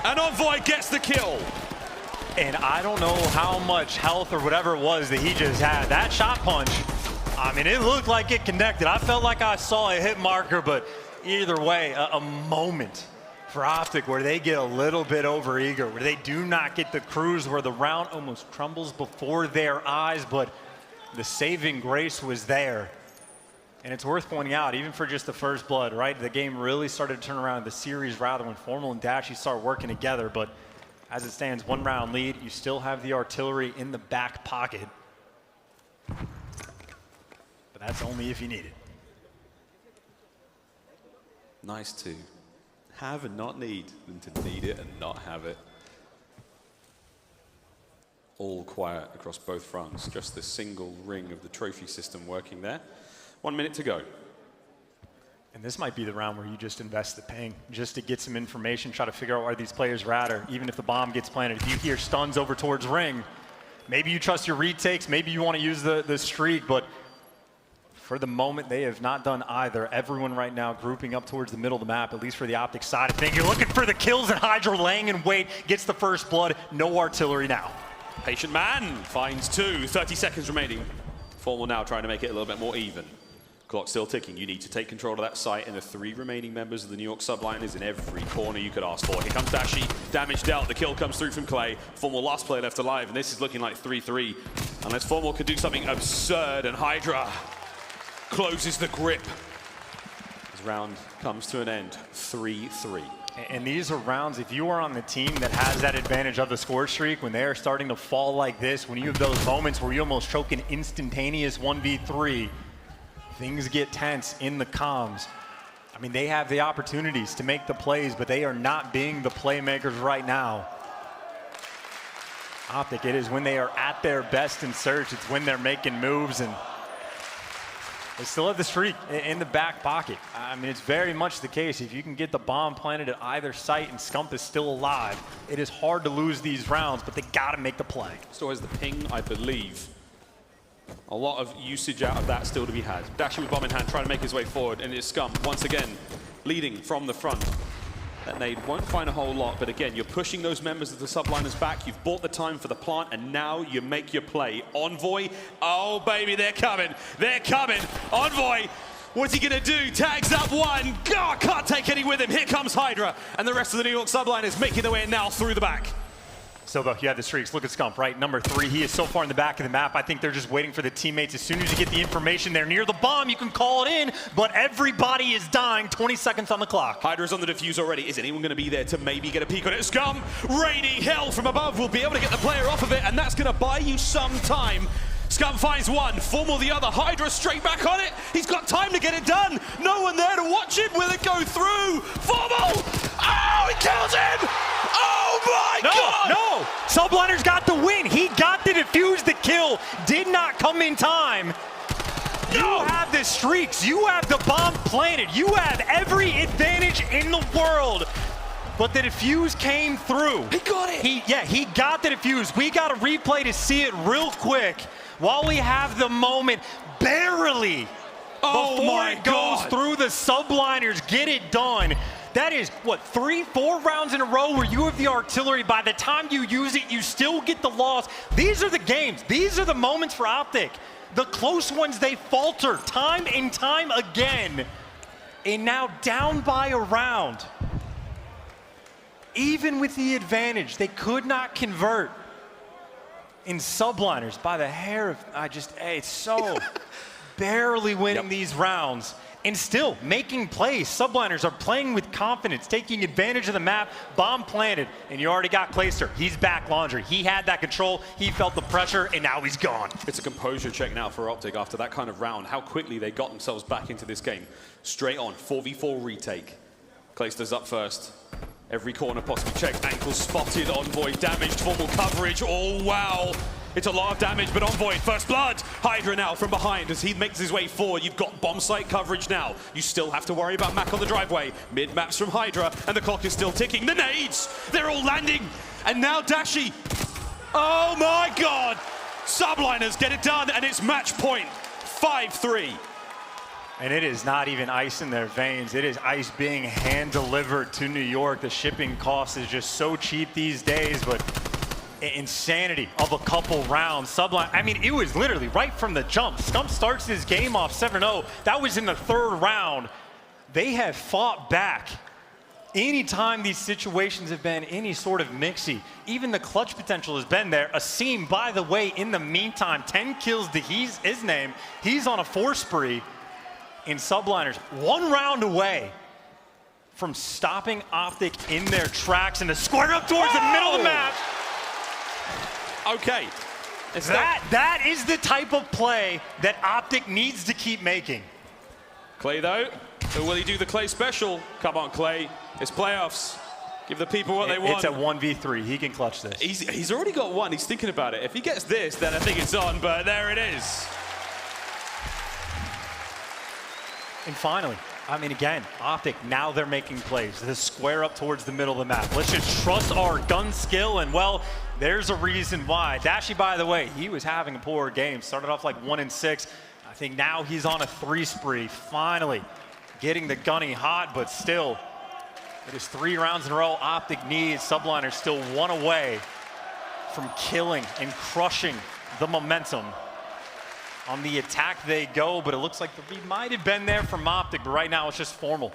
And Envoy gets the kill. And I don't know how much health or whatever it was that he just had. That shot punch, I mean, it looked like it connected. I felt like I saw a hit marker, but either way, a moment for OpTic where they get a little bit overeager, where they do not get the cruise, where the round almost crumbles before their eyes, but the saving grace was there. And it's worth pointing out, even for just the first blood, right? The game really started to turn around the series rather when Formal and Dashy start working together, but as it stands, 1 round lead, you still have the artillery in the back pocket. But that's only if you need it. Nice to have and not need, than to need it and not have it. All quiet across both fronts. Just the single ring of the trophy system working there. 1 minute to go. And this might be the round where you just invest the ping, just to get some information, try to figure out where these players are at, or even if the bomb gets planted. If you hear stuns over towards ring, maybe you trust your retakes, maybe you want to use the streak, but for the moment, they have not done either. Everyone right now grouping up towards the middle of the map, at least for the OpTic side of things. You're looking for the kills, and HyDra laying in wait, gets the first blood. No artillery now. Patient man finds 2, 30 seconds remaining. Formal now trying to make it a little bit more even. Clock still ticking. You need to take control of that site, and the 3 remaining members of the New York Subliners in every corner you could ask for. Here comes Dashy. Damage dealt. The kill comes through from Clay. Formal last player left alive, and this is looking like 3-3. Unless Formal could do something absurd, and HyDra closes the grip. This round comes to an end. 3-3. And these are rounds, if you are on the team that has that advantage of the score streak, when they are starting to fall like this, when you have those moments where you almost choke an instantaneous 1v3, things get tense in the comms. I mean, they have the opportunities to make the plays, but they are not being the playmakers right now. OpTic, it is when they are at their best in search. It's when they're making moves, and they still have the streak in the back pocket. I mean, it's very much the case. If you can get the bomb planted at either site and Scump is still alive, it is hard to lose these rounds, but they gotta make the play. Still has the ping, I believe. A lot of usage out of that still to be had. Dashy with bomb in hand, trying to make his way forward, and it's Scump once again leading from the front. That nade won't find a whole lot, but again, you're pushing those members of the Subliners back. You've bought the time for the plant, and now you make your play. Envoy, oh baby, they're coming. They're coming. Envoy, what's he gonna do? Tags up one. God, can't take any with him. Here comes HyDra, and the rest of the New York Subliners making their way now through the back. So, though, you have the streaks. Look at Scump, right? Number 3. He is so far in the back of the map. I think they're just waiting for the teammates. As soon as you get the information they're near the bomb, you can call it in, but everybody is dying. 20 seconds on the clock. HyDra's on the defuse already. Is anyone going to be there to maybe get a peek on it? Scump, raining hell from above, will be able to get the player off of it, and that's going to buy you some time. Scump finds one, Formal the other, HyDra straight back on it. He's got time to get it done. No one there to watch it. Will it go through? Formal! Oh, he kills him! Oh my God! No! Subliners got the win. He got the defuse, the kill. Did not come in time. No! You have the streaks. You have the bomb planted. You have every advantage in the world. But the defuse came through. He got it! He got the defuse. We got a replay to see it real quick while we have the moment. Barely. Before it goes through, the Subliners get it done. That is, what, 3-4 rounds in a row where you have the artillery. By the time you use it, you still get the loss. These are the games. These are the moments for OpTic. The close ones, they falter time and time again. And now down by a round. Even with the advantage, they could not convert. In Subliners, by the hair of, it's so barely winning these rounds. And still making plays. Subliners are playing with confidence, taking advantage of the map, bomb planted, and you already got Clayster. He's back laundry. He had that control, he felt the pressure, and now he's gone. It's a composure check now for OpTic after that kind of round. How quickly they got themselves back into this game. Straight on, 4v4 retake. Clayster's up first. Every corner possibly checked, ankle spotted, Envoy damaged, Formal coverage, oh wow. It's a lot of damage, but Envoy, first blood. HyDra now from behind as he makes his way forward. You've got bomb site coverage now. You still have to worry about Mack on the driveway. Mid-maps from HyDra, and the clock is still ticking. The nades, they're all landing. And now Dashy. Oh my God. Subliners get it done, and it's match point, 5-3. And it is not even ice in their veins. It is ice being hand-delivered to New York. The shipping cost is just so cheap these days, but insanity of a couple rounds. Subline, I mean, it was literally right from the jump. Scump starts his game off 7-0. That was in the 3rd round. They have fought back. Anytime these situations have been any sort of mixy, even the clutch potential has been there. Asim, by the way, in the meantime, 10 kills to his name. He's on a 4 spree. In Subliners, 1 round away from stopping OpTic in their tracks and the square up towards the middle of the map. Okay. That is the type of play that OpTic needs to keep making. Clay, though, will he do the Clay special? Come on, Clay. It's playoffs. Give the people what they want. It's a 1v3. He can clutch this. He's already got one. He's thinking about it. If he gets this, then I think it's on, but there it is. And finally, I mean, again, OpTic, now they're making plays. The square up towards the middle of the map. Let's just trust our gun skill, and well, there's a reason why. Dashy, by the way, he was having a poor game. Started off like 1-6. I think now he's on a 3 spree. Finally, getting the gunny hot, but still, it is 3 rounds in a row. OpTic needs. Subliners still 1 away from killing and crushing the momentum. On the attack they go, but it looks like the read might have been there from OpTic, but right now it's just Formal.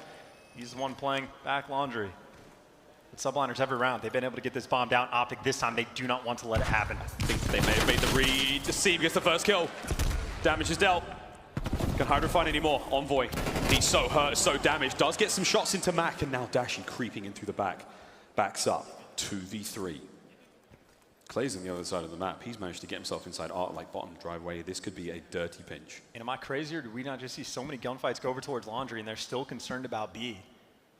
He's the one playing back laundry. But Subliners every round, they've been able to get this bomb down. OpTic this time, they do not want to let it happen. I think they may have made the read. Asim gets the first kill. Damage is dealt. Can HyDra find any more? Envoy, he's so hurt, so damaged. Does get some shots into Mack, and now Dashy creeping in through the back. Backs up, 2v3. Clay's on the other side of the map. He's managed to get himself inside like bottom driveway. This could be a dirty pinch. And am I crazy, or did we not just see so many gunfights go over towards laundry, and they're still concerned about B?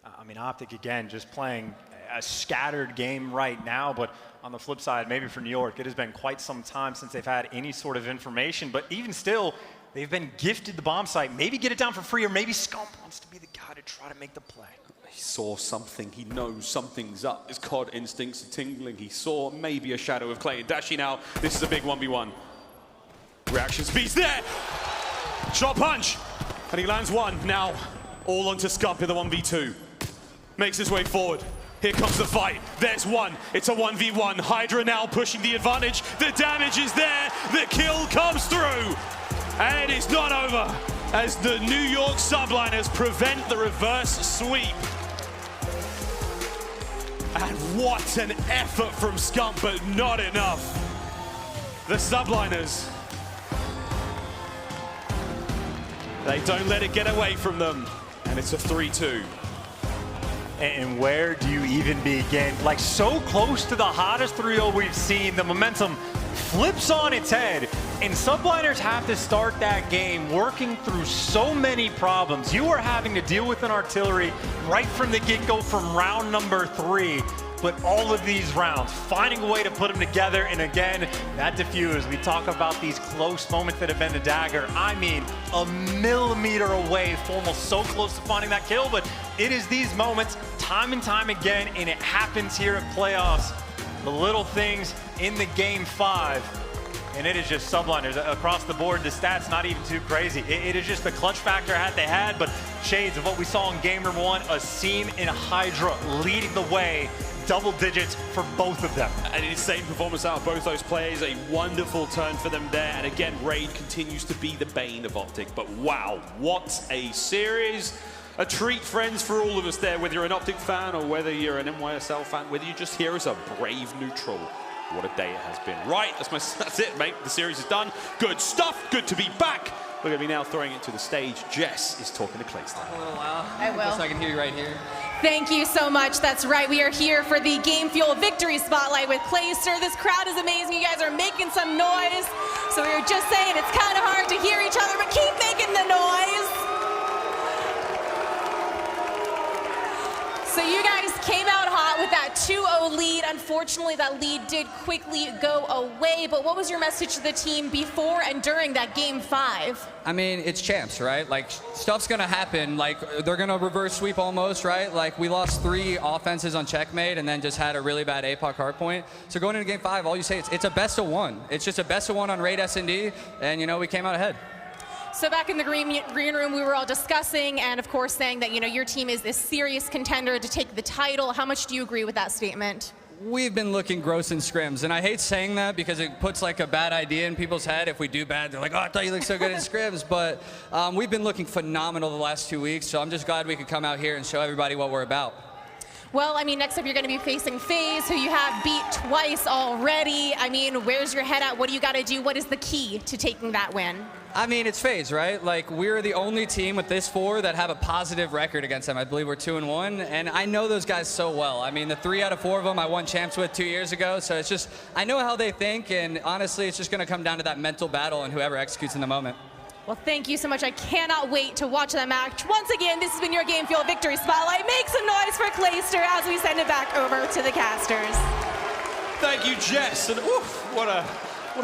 I mean, OpTic, again, just playing a scattered game right now, but on the flip side, maybe for New York, it has been quite some time since they've had any sort of information, but even still, they've been gifted the bomb site. Maybe get it down for free, or maybe Scump wants to be the guy to try to make the play. He saw something. He knows something's up. His COD instincts are tingling. He saw maybe a shadow of Clay and Dashy now. This is a big 1v1. Reaction speed's there. Shot punch. And he lands one. Now, All onto Scump in the 1v2. Makes his way forward. Here comes the fight. There's one. It's a 1v1. HyDra now pushing the advantage. The damage is there. The kill comes through. And it's not over as the New York Subliners prevent the reverse sweep. And what an effort from Scump, but not enough. The Subliners, they don't let it get away from them. And it's a 3-2. And where do you even begin? Like, so close to the hottest 3-0 we've seen. The momentum flips on its head, and Subliners have to start that game working through so many problems. You are having to deal with an artillery right from the get-go from round number 3. But all of these rounds, finding a way to put them together, and again, that diffuse. We talk about these close moments that have been the dagger. I mean, a millimeter away, almost so close to finding that kill, but it is these moments, time and time again, and it happens here at playoffs. The little things in the game 5. And it is just Subliners across the board. The stats not even too crazy. It is just the clutch factor they had, but shades of what we saw in game number 1, Asim and HyDra leading the way, double digits for both of them. An insane performance out of both those players, a wonderful turn for them there, and again, Raid continues to be the bane of OpTic, but wow, what a series. A treat, friends, for all of us there, whether you're an OpTic fan or whether you're an NYSL fan, whether you're just here as a brave neutral. What a day it has been. Right, that's it, mate. The series is done. Good stuff. Good to be back. We're going to be now throwing it to the stage. Jess is talking to Clayster. A little while. I will. So I can hear you right here. Thank you so much. That's right. We are here for the Game Fuel Victory Spotlight with Clayster. This crowd is amazing. You guys are making some noise. So we were just saying it's kind of hard to hear each other, but keep making the noise. So you guys came out hot with that 2-0 lead. Unfortunately, that lead did quickly go away. But what was your message to the team before and during that game 5? I mean, it's champs, right? Like, stuff's gonna happen. Like, they're gonna reverse sweep almost, right? Like, we lost 3 offenses on checkmate and then just had a really bad APOC hardpoint. So going into game 5, all you say, it's a best of 1. It's just a best of 1 on Raid S&D, and, you know, we came out ahead. So back in the green room, we were all discussing and, of course, saying that, you know, your team is this serious contender to take the title. How much do you agree with that statement? We've been looking gross in scrims, and I hate saying that because it puts like a bad idea in people's head. If we do bad, they're like, oh, I thought you looked so good in scrims. But we've been looking phenomenal the last 2 weeks, so I'm just glad we could come out here and show everybody what we're about. Well, I mean, next up you're going to be facing FaZe, who you have beat twice already. I mean, where's your head at? What do you got to do? What is the key to taking that win? I mean, it's FaZe, right? Like, we're the only team with this 4 that have a positive record against them. I believe we're 2-1, and I know those guys so well. I mean, the 3 out of 4 of them I won champs with 2 years ago, so it's just, I know how they think, and honestly, it's just going to come down to that mental battle and whoever executes in the moment. Well, thank you so much. I cannot wait to watch that match. Once again, this has been your Game Fuel Victory Spotlight. Make some noise for Clayster as we send it back over to the casters. Thank you, Jess. And oof, what a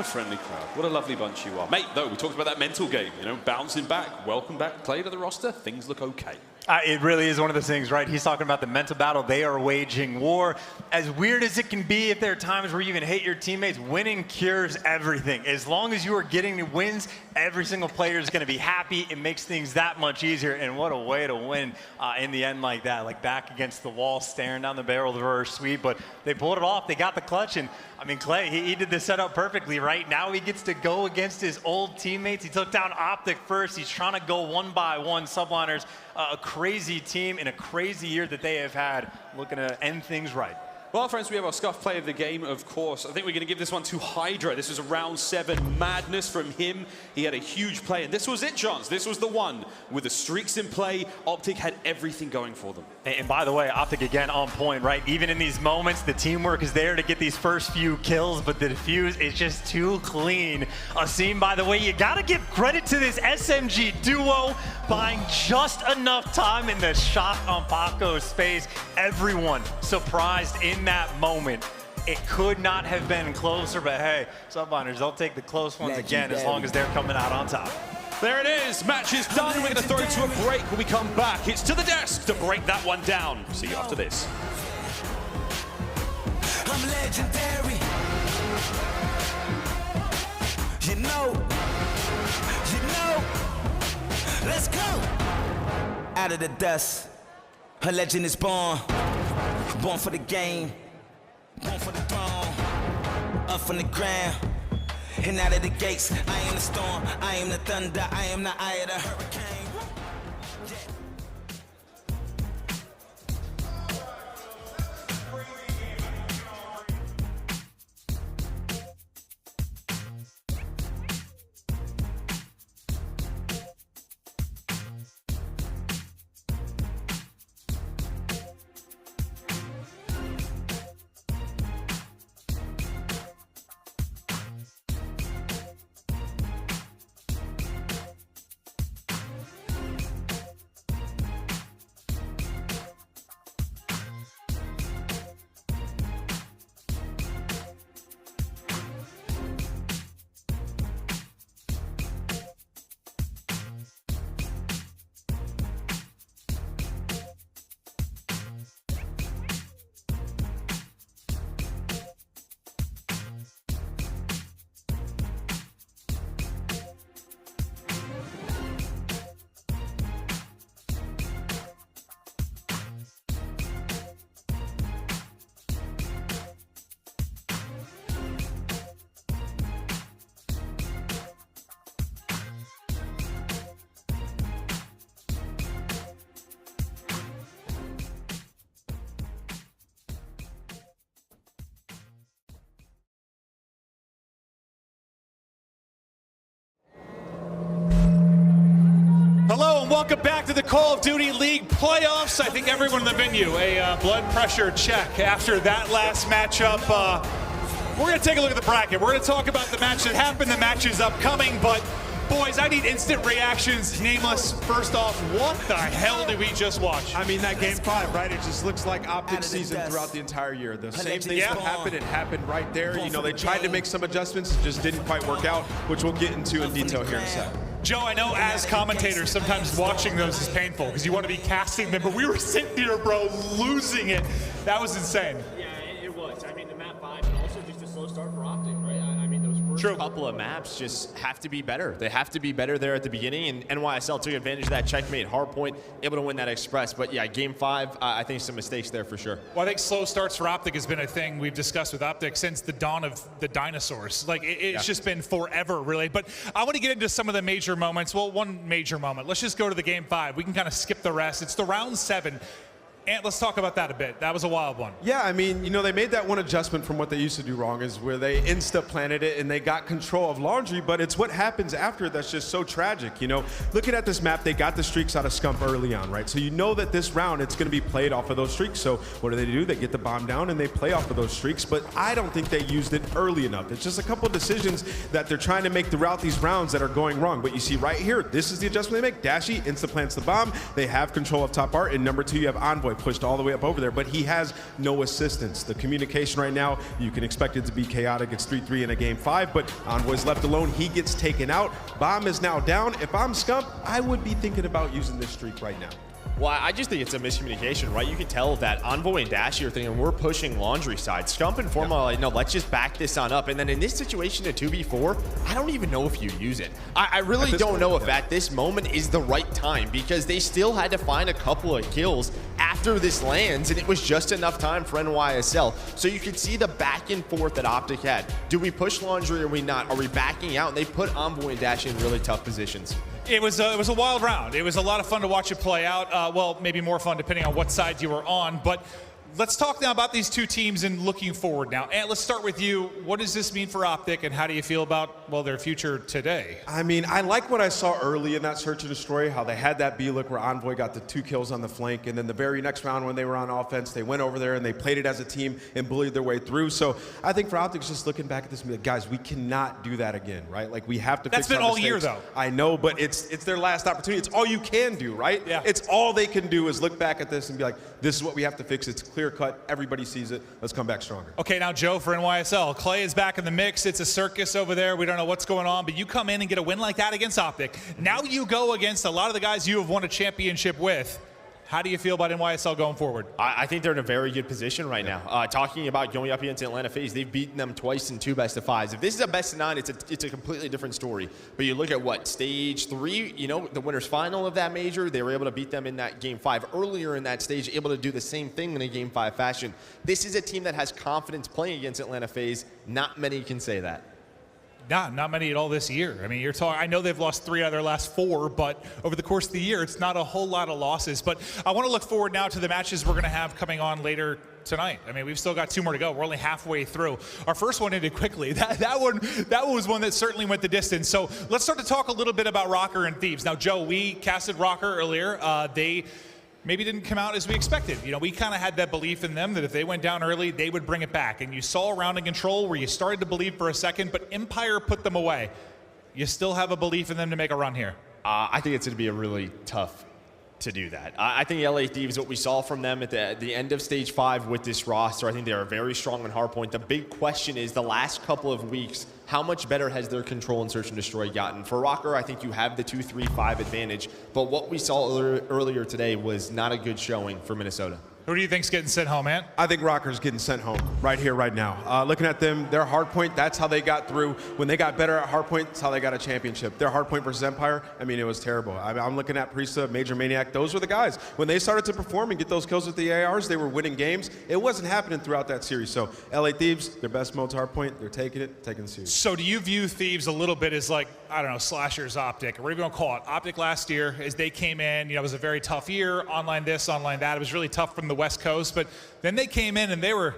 friendly crowd. What a lovely bunch you are. Mate, though, we talked about that mental game, you know, bouncing back. Welcome back, Clay, to the roster. Things look okay. It really is one of those things, right? He's talking about the mental battle. They are waging war. As weird as it can be, if there are times where you even hate your teammates, winning cures everything. As long as you are getting the wins, every single player is going to be happy. It makes things that much easier. And what a way to win in the end like that, like back against the wall, staring down the barrel of the reverse sweep. But they pulled it off. They got the clutch. And I mean, Clay, he did the setup perfectly. Right now, he gets to go against his old teammates. He took down OpTic first. He's trying to go 1 by 1. Subliners, a crazy team in a crazy year that they have had, looking to end things right. Well, friends, we have our Scuff play of the game, of course. I think we're going to give this one to HyDra. This was a round 7 madness from him. He had a huge play, and this was it, Johns. This was the one. With the streaks in play, OpTic had everything going for them. And by the way, OpTic again on point, right? Even in these moments, the teamwork is there to get these first few kills, but the defuse is just too clean. Asim, by the way, you got to give credit to this SMG duo, buying just enough time in the shot on Paco's space. Everyone surprised in that moment. It could not have been closer, but hey, Subliners, they'll take the close ones again as long as they're coming out on top. There it is. Match is done. We're going to throw it to a break when we come back. It's to the desk to break that one down. See you after this. I'm legendary. You know. Let's go. out of the dust. A legend is born. Born for the game. Born for the throne. Up from the ground. And out of the gates. I am the storm. I am the thunder. I am the eye of the hurricane. Hello and welcome back to the Call of Duty League playoffs. I think everyone in the venue, a blood pressure check after that last matchup. We're going to take a look at the bracket. We're going to talk about the match that happened, the matches upcoming, but boys, I need instant reactions. Nameless, first off, what the hell did we just watch? I mean, that game 5, right? It just looks like OpTic season throughout the entire year. The same things that happened, it happened right there. You know, they tried to make some adjustments, it just didn't quite work out, which we'll get into in detail here in a second. Joe, I know as commentators, sometimes watching those is painful because you want to be casting them, but we were sitting here, bro, losing it. That was insane. Yeah, it was. I mean, the map 5 and also just a slow start for OpTic, right? I mean, those first couple of maps just have to be better. They have to be better there at the beginning, and NYSL took advantage of that checkmate, hardpoint, able to win that Express. But yeah, game 5, I think some mistakes there for sure. Well, I think slow starts for OpTic has been a thing we've discussed with OpTic since the dawn of the dinosaurs. Like, it's just been forever, really. But I want to get into some of the major moments. Well, one major moment. Let's just go to the game 5. We can kind of skip the rest. It's the round 7. And let's talk about that a bit. That was a wild one. Yeah, I mean, you know, they made that one adjustment from what they used to do wrong is where they insta-planted it and they got control of Laundry, but it's what happens after that's just so tragic, you know? Looking at this map, they got the streaks out of Scump early on, right? So you know that this round, it's going to be played off of those streaks. So what do? They get the bomb down and they play off of those streaks, but I don't think they used it early enough. It's just a couple of decisions that they're trying to make throughout these rounds that are going wrong. But you see right here, this is the adjustment they make. Dashy insta-plants the bomb. They have control of top art. And number 2, you have Envoy pushed all the way up over there, but he has no assistance. The communication right now, you can expect it to be chaotic. It's 3-3 in a game 5, but Envoy's left alone. He gets taken out. Bomb is now down. If I'm Scump, I would be thinking about using this streak right now. Well, I just think it's a miscommunication, right? You can tell that Envoy and Dashy are thinking we're pushing Laundry side. Scump and Forma are like, no, let's just back this on up. And then in this situation, a 2v4, I don't even know if you use it. I really don't know if at this moment is the right time because they still had to find a couple of kills after this lands, and it was just enough time for NYSL. So you could see the back and forth that OpTic had. Do we push Laundry or are we not? Are we backing out? And they put Envoy and Dashy in really tough positions. It was a wild round. It was a lot of fun to watch it play out. Well, maybe more fun depending on what side you were on. But let's talk now about these two teams and looking forward now. And let's start with you. What does this mean for OpTic, and how do you feel about, well, their future today? I mean, I like what I saw early in that Search and Destroy, how they had that B-look where Envoy got the 2 kills on the flank, and then the very next round when they were on offense, they went over there and they played it as a team and bullied their way through. So I think for OpTic, just looking back at this, like, guys, we cannot do that again, right? Like, we have to fix our mistakes. That's been all year, though. I know, but it's their last opportunity. It's all you can do, right? Yeah. It's all they can do is look back at this and be like, this is what we have to fix. It's clear cut. Everybody sees it. Let's come back stronger. Okay, now Joe for NYSL. Clay is back in the mix. It's a circus over there. We don't know what's going on, but you come in and get a win like that against OpTic. Now you go against a lot of the guys you have won a championship with. How do you feel about NYSL going forward? I think they're in a very good position right now. Talking about going up against Atlanta FaZe, they've beaten them twice in 2 best-of-5s. If this is a best-of-9, it's a completely different story. But you look at what, stage 3, you know, the winners final of that major, they were able to beat them in that game 5 earlier in that stage, able to do the same thing in a game 5 fashion. This is a team that has confidence playing against Atlanta FaZe. Not many can say that. Not many at all this year. I mean, you're talking. I know they've lost 3 out of their last 4, but over the course of the year, it's not a whole lot of losses. But I want to look forward now to the matches we're going to have coming on later tonight. I mean, we've still got 2 more to go. We're only halfway through. Our first one ended quickly. That one was one that certainly went the distance. So let's start to talk a little bit about Røkkr and Thieves. Now, Joe, we casted Røkkr earlier. They maybe didn't come out as we expected. You know, we kind of had that belief in them that if they went down early, they would bring it back. And you saw a round of control where you started to believe for a second, but Empire put them away. You still have a belief in them to make a run here? I think it's going to be a really tough to do that. I think LA Thieves, what we saw from them at the end of stage 5 with this roster, I think they are very strong on hardpoint. The big question is the last couple of weeks, how much better has their control and search and destroy gotten? For Røkkr, I think you have the 2-3-5 advantage, but what we saw earlier today was not a good showing for Minnesota. Who do you think's getting sent home, man? I think Røkkr's getting sent home right here, right now. Looking at them, their hardpoint, that's how they got through. When they got better at hardpoint, that's how they got a championship. Their hardpoint versus Empire, I mean, it was terrible. I'm looking at Priestahh, MajorManiak, those were the guys. When they started to perform and get those kills with the ARs, they were winning games. It wasn't happening throughout that series. So LA Thieves, their best mode's hardpoint, they're taking it serious. So do you view Thieves a little bit as like, I don't know, Slashers OpTic, or whatever you want to call it? OpTic last year, as they came in, you know, it was a very tough year, online this, online that. It was really tough from the West Coast, but then they came in and they were,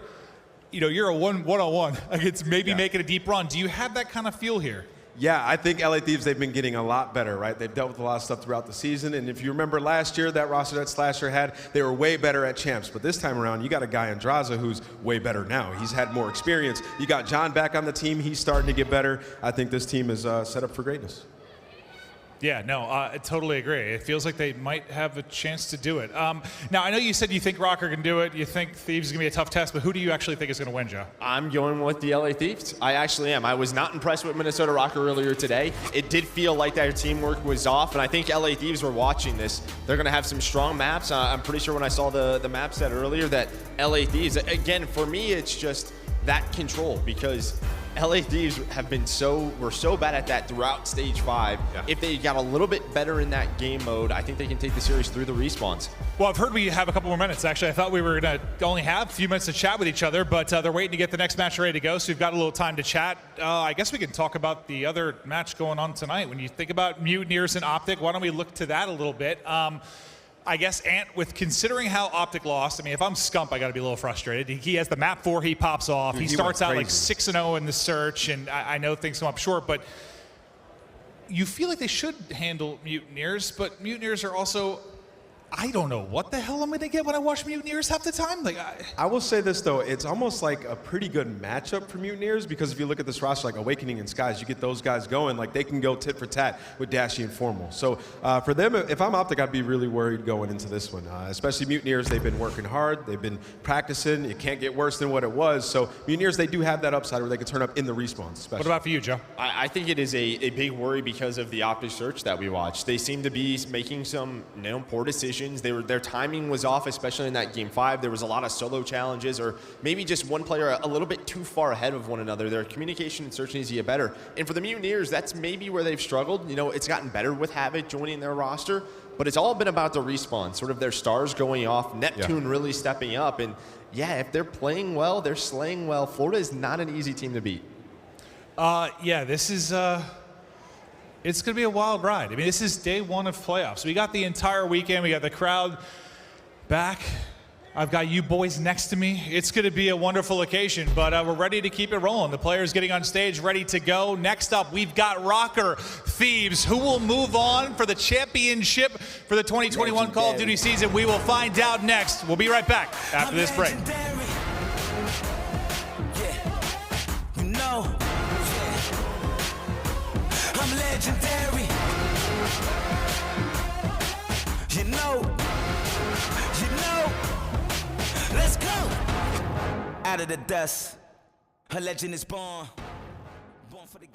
you know, you're a one-on-one against maybe making a deep run. Do you have that kind of feel here? Yeah, I think LA Thieves, they've been getting a lot better, right? They've dealt with a lot of stuff throughout the season, and if you remember last year, that roster that Slasher had, they were way better at champs. But this time around, you got a guy in Drazah who's way better now. He's had more experience. You got John back on the team. He's starting to get better. I think this team is set up for greatness. Yeah, no, I totally agree. It feels like they might have a chance to do it. Now, I know you said you think Røkkr can do it. You think Thieves is going to be a tough test, but who do you actually think is going to win, Joe? I'm going with the LA Thieves. I actually am. I was not impressed with Minnesota Røkkr earlier today. It did feel like their teamwork was off, and I think LA Thieves were watching this. They're going to have some strong maps. I'm pretty sure when I saw the map set earlier that LA Thieves, again, for me, it's just that control, because LA Thieves were so bad at that throughout stage 5. Yeah. If they got a little bit better in that game mode, I think they can take the series through the respawns. Well, I've heard we have a couple more minutes. Actually, I thought we were going to only have a few minutes to chat with each other, but they're waiting to get the next match ready to go, so we've got a little time to chat. I guess we can talk about the other match going on tonight. When you think about Mutineers and OpTic, why don't we look to that a little bit? I guess, Ant, with considering how OpTic lost, I mean, if I'm Scump, I got to be a little frustrated. He has the map 4, he pops off. Dude, he starts out like 6-0 in the search, and I know things come up short, but you feel like they should handle Mutineers, but Mutineers are also, I don't know what the hell I'm going to get when I watch Mutineers half the time. Like, I will say this, though. It's almost like a pretty good matchup for Mutineers, because if you look at this roster, like Awakening and Skies, you get those guys going. Like, they can go tit for tat with Dashy and Formal. So for them, if I'm OpTic, I'd be really worried going into this one. Especially Mutineers, they've been working hard. They've been practicing. It can't get worse than what it was. So Mutineers, they do have that upside where they can turn up in the respawns, especially. What about for you, Joe? I think it is a big worry because of the OpTic search that we watched. They seem to be making some poor decisions. Their timing was off, especially in that game 5. There was a lot of solo challenges, or maybe just one player a little bit too far ahead of one another. Their communication and search needs to get better. And for the Mutineers, that's maybe where they've struggled. You know, it's gotten better with Havoc joining their roster, but it's all been about the respawn, sort of their stars going off, Neptune really stepping up. And yeah, if they're playing well, they're slaying well, Florida is not an easy team to beat. Yeah, this is... It's going to be a wild ride. I mean, this is day 1 of playoffs. We got the entire weekend. We got the crowd back. I've got you boys next to me. It's going to be a wonderful occasion, but we're ready to keep it rolling. The players getting on stage, ready to go. Next up, we've got Røkkr Thieves, who will move on for the championship for the 2021 Call of Duty season. We will find out next. We'll be right back after this break. I'm legendary. You know. Let's go. Out of the dust, a legend is born. Born for the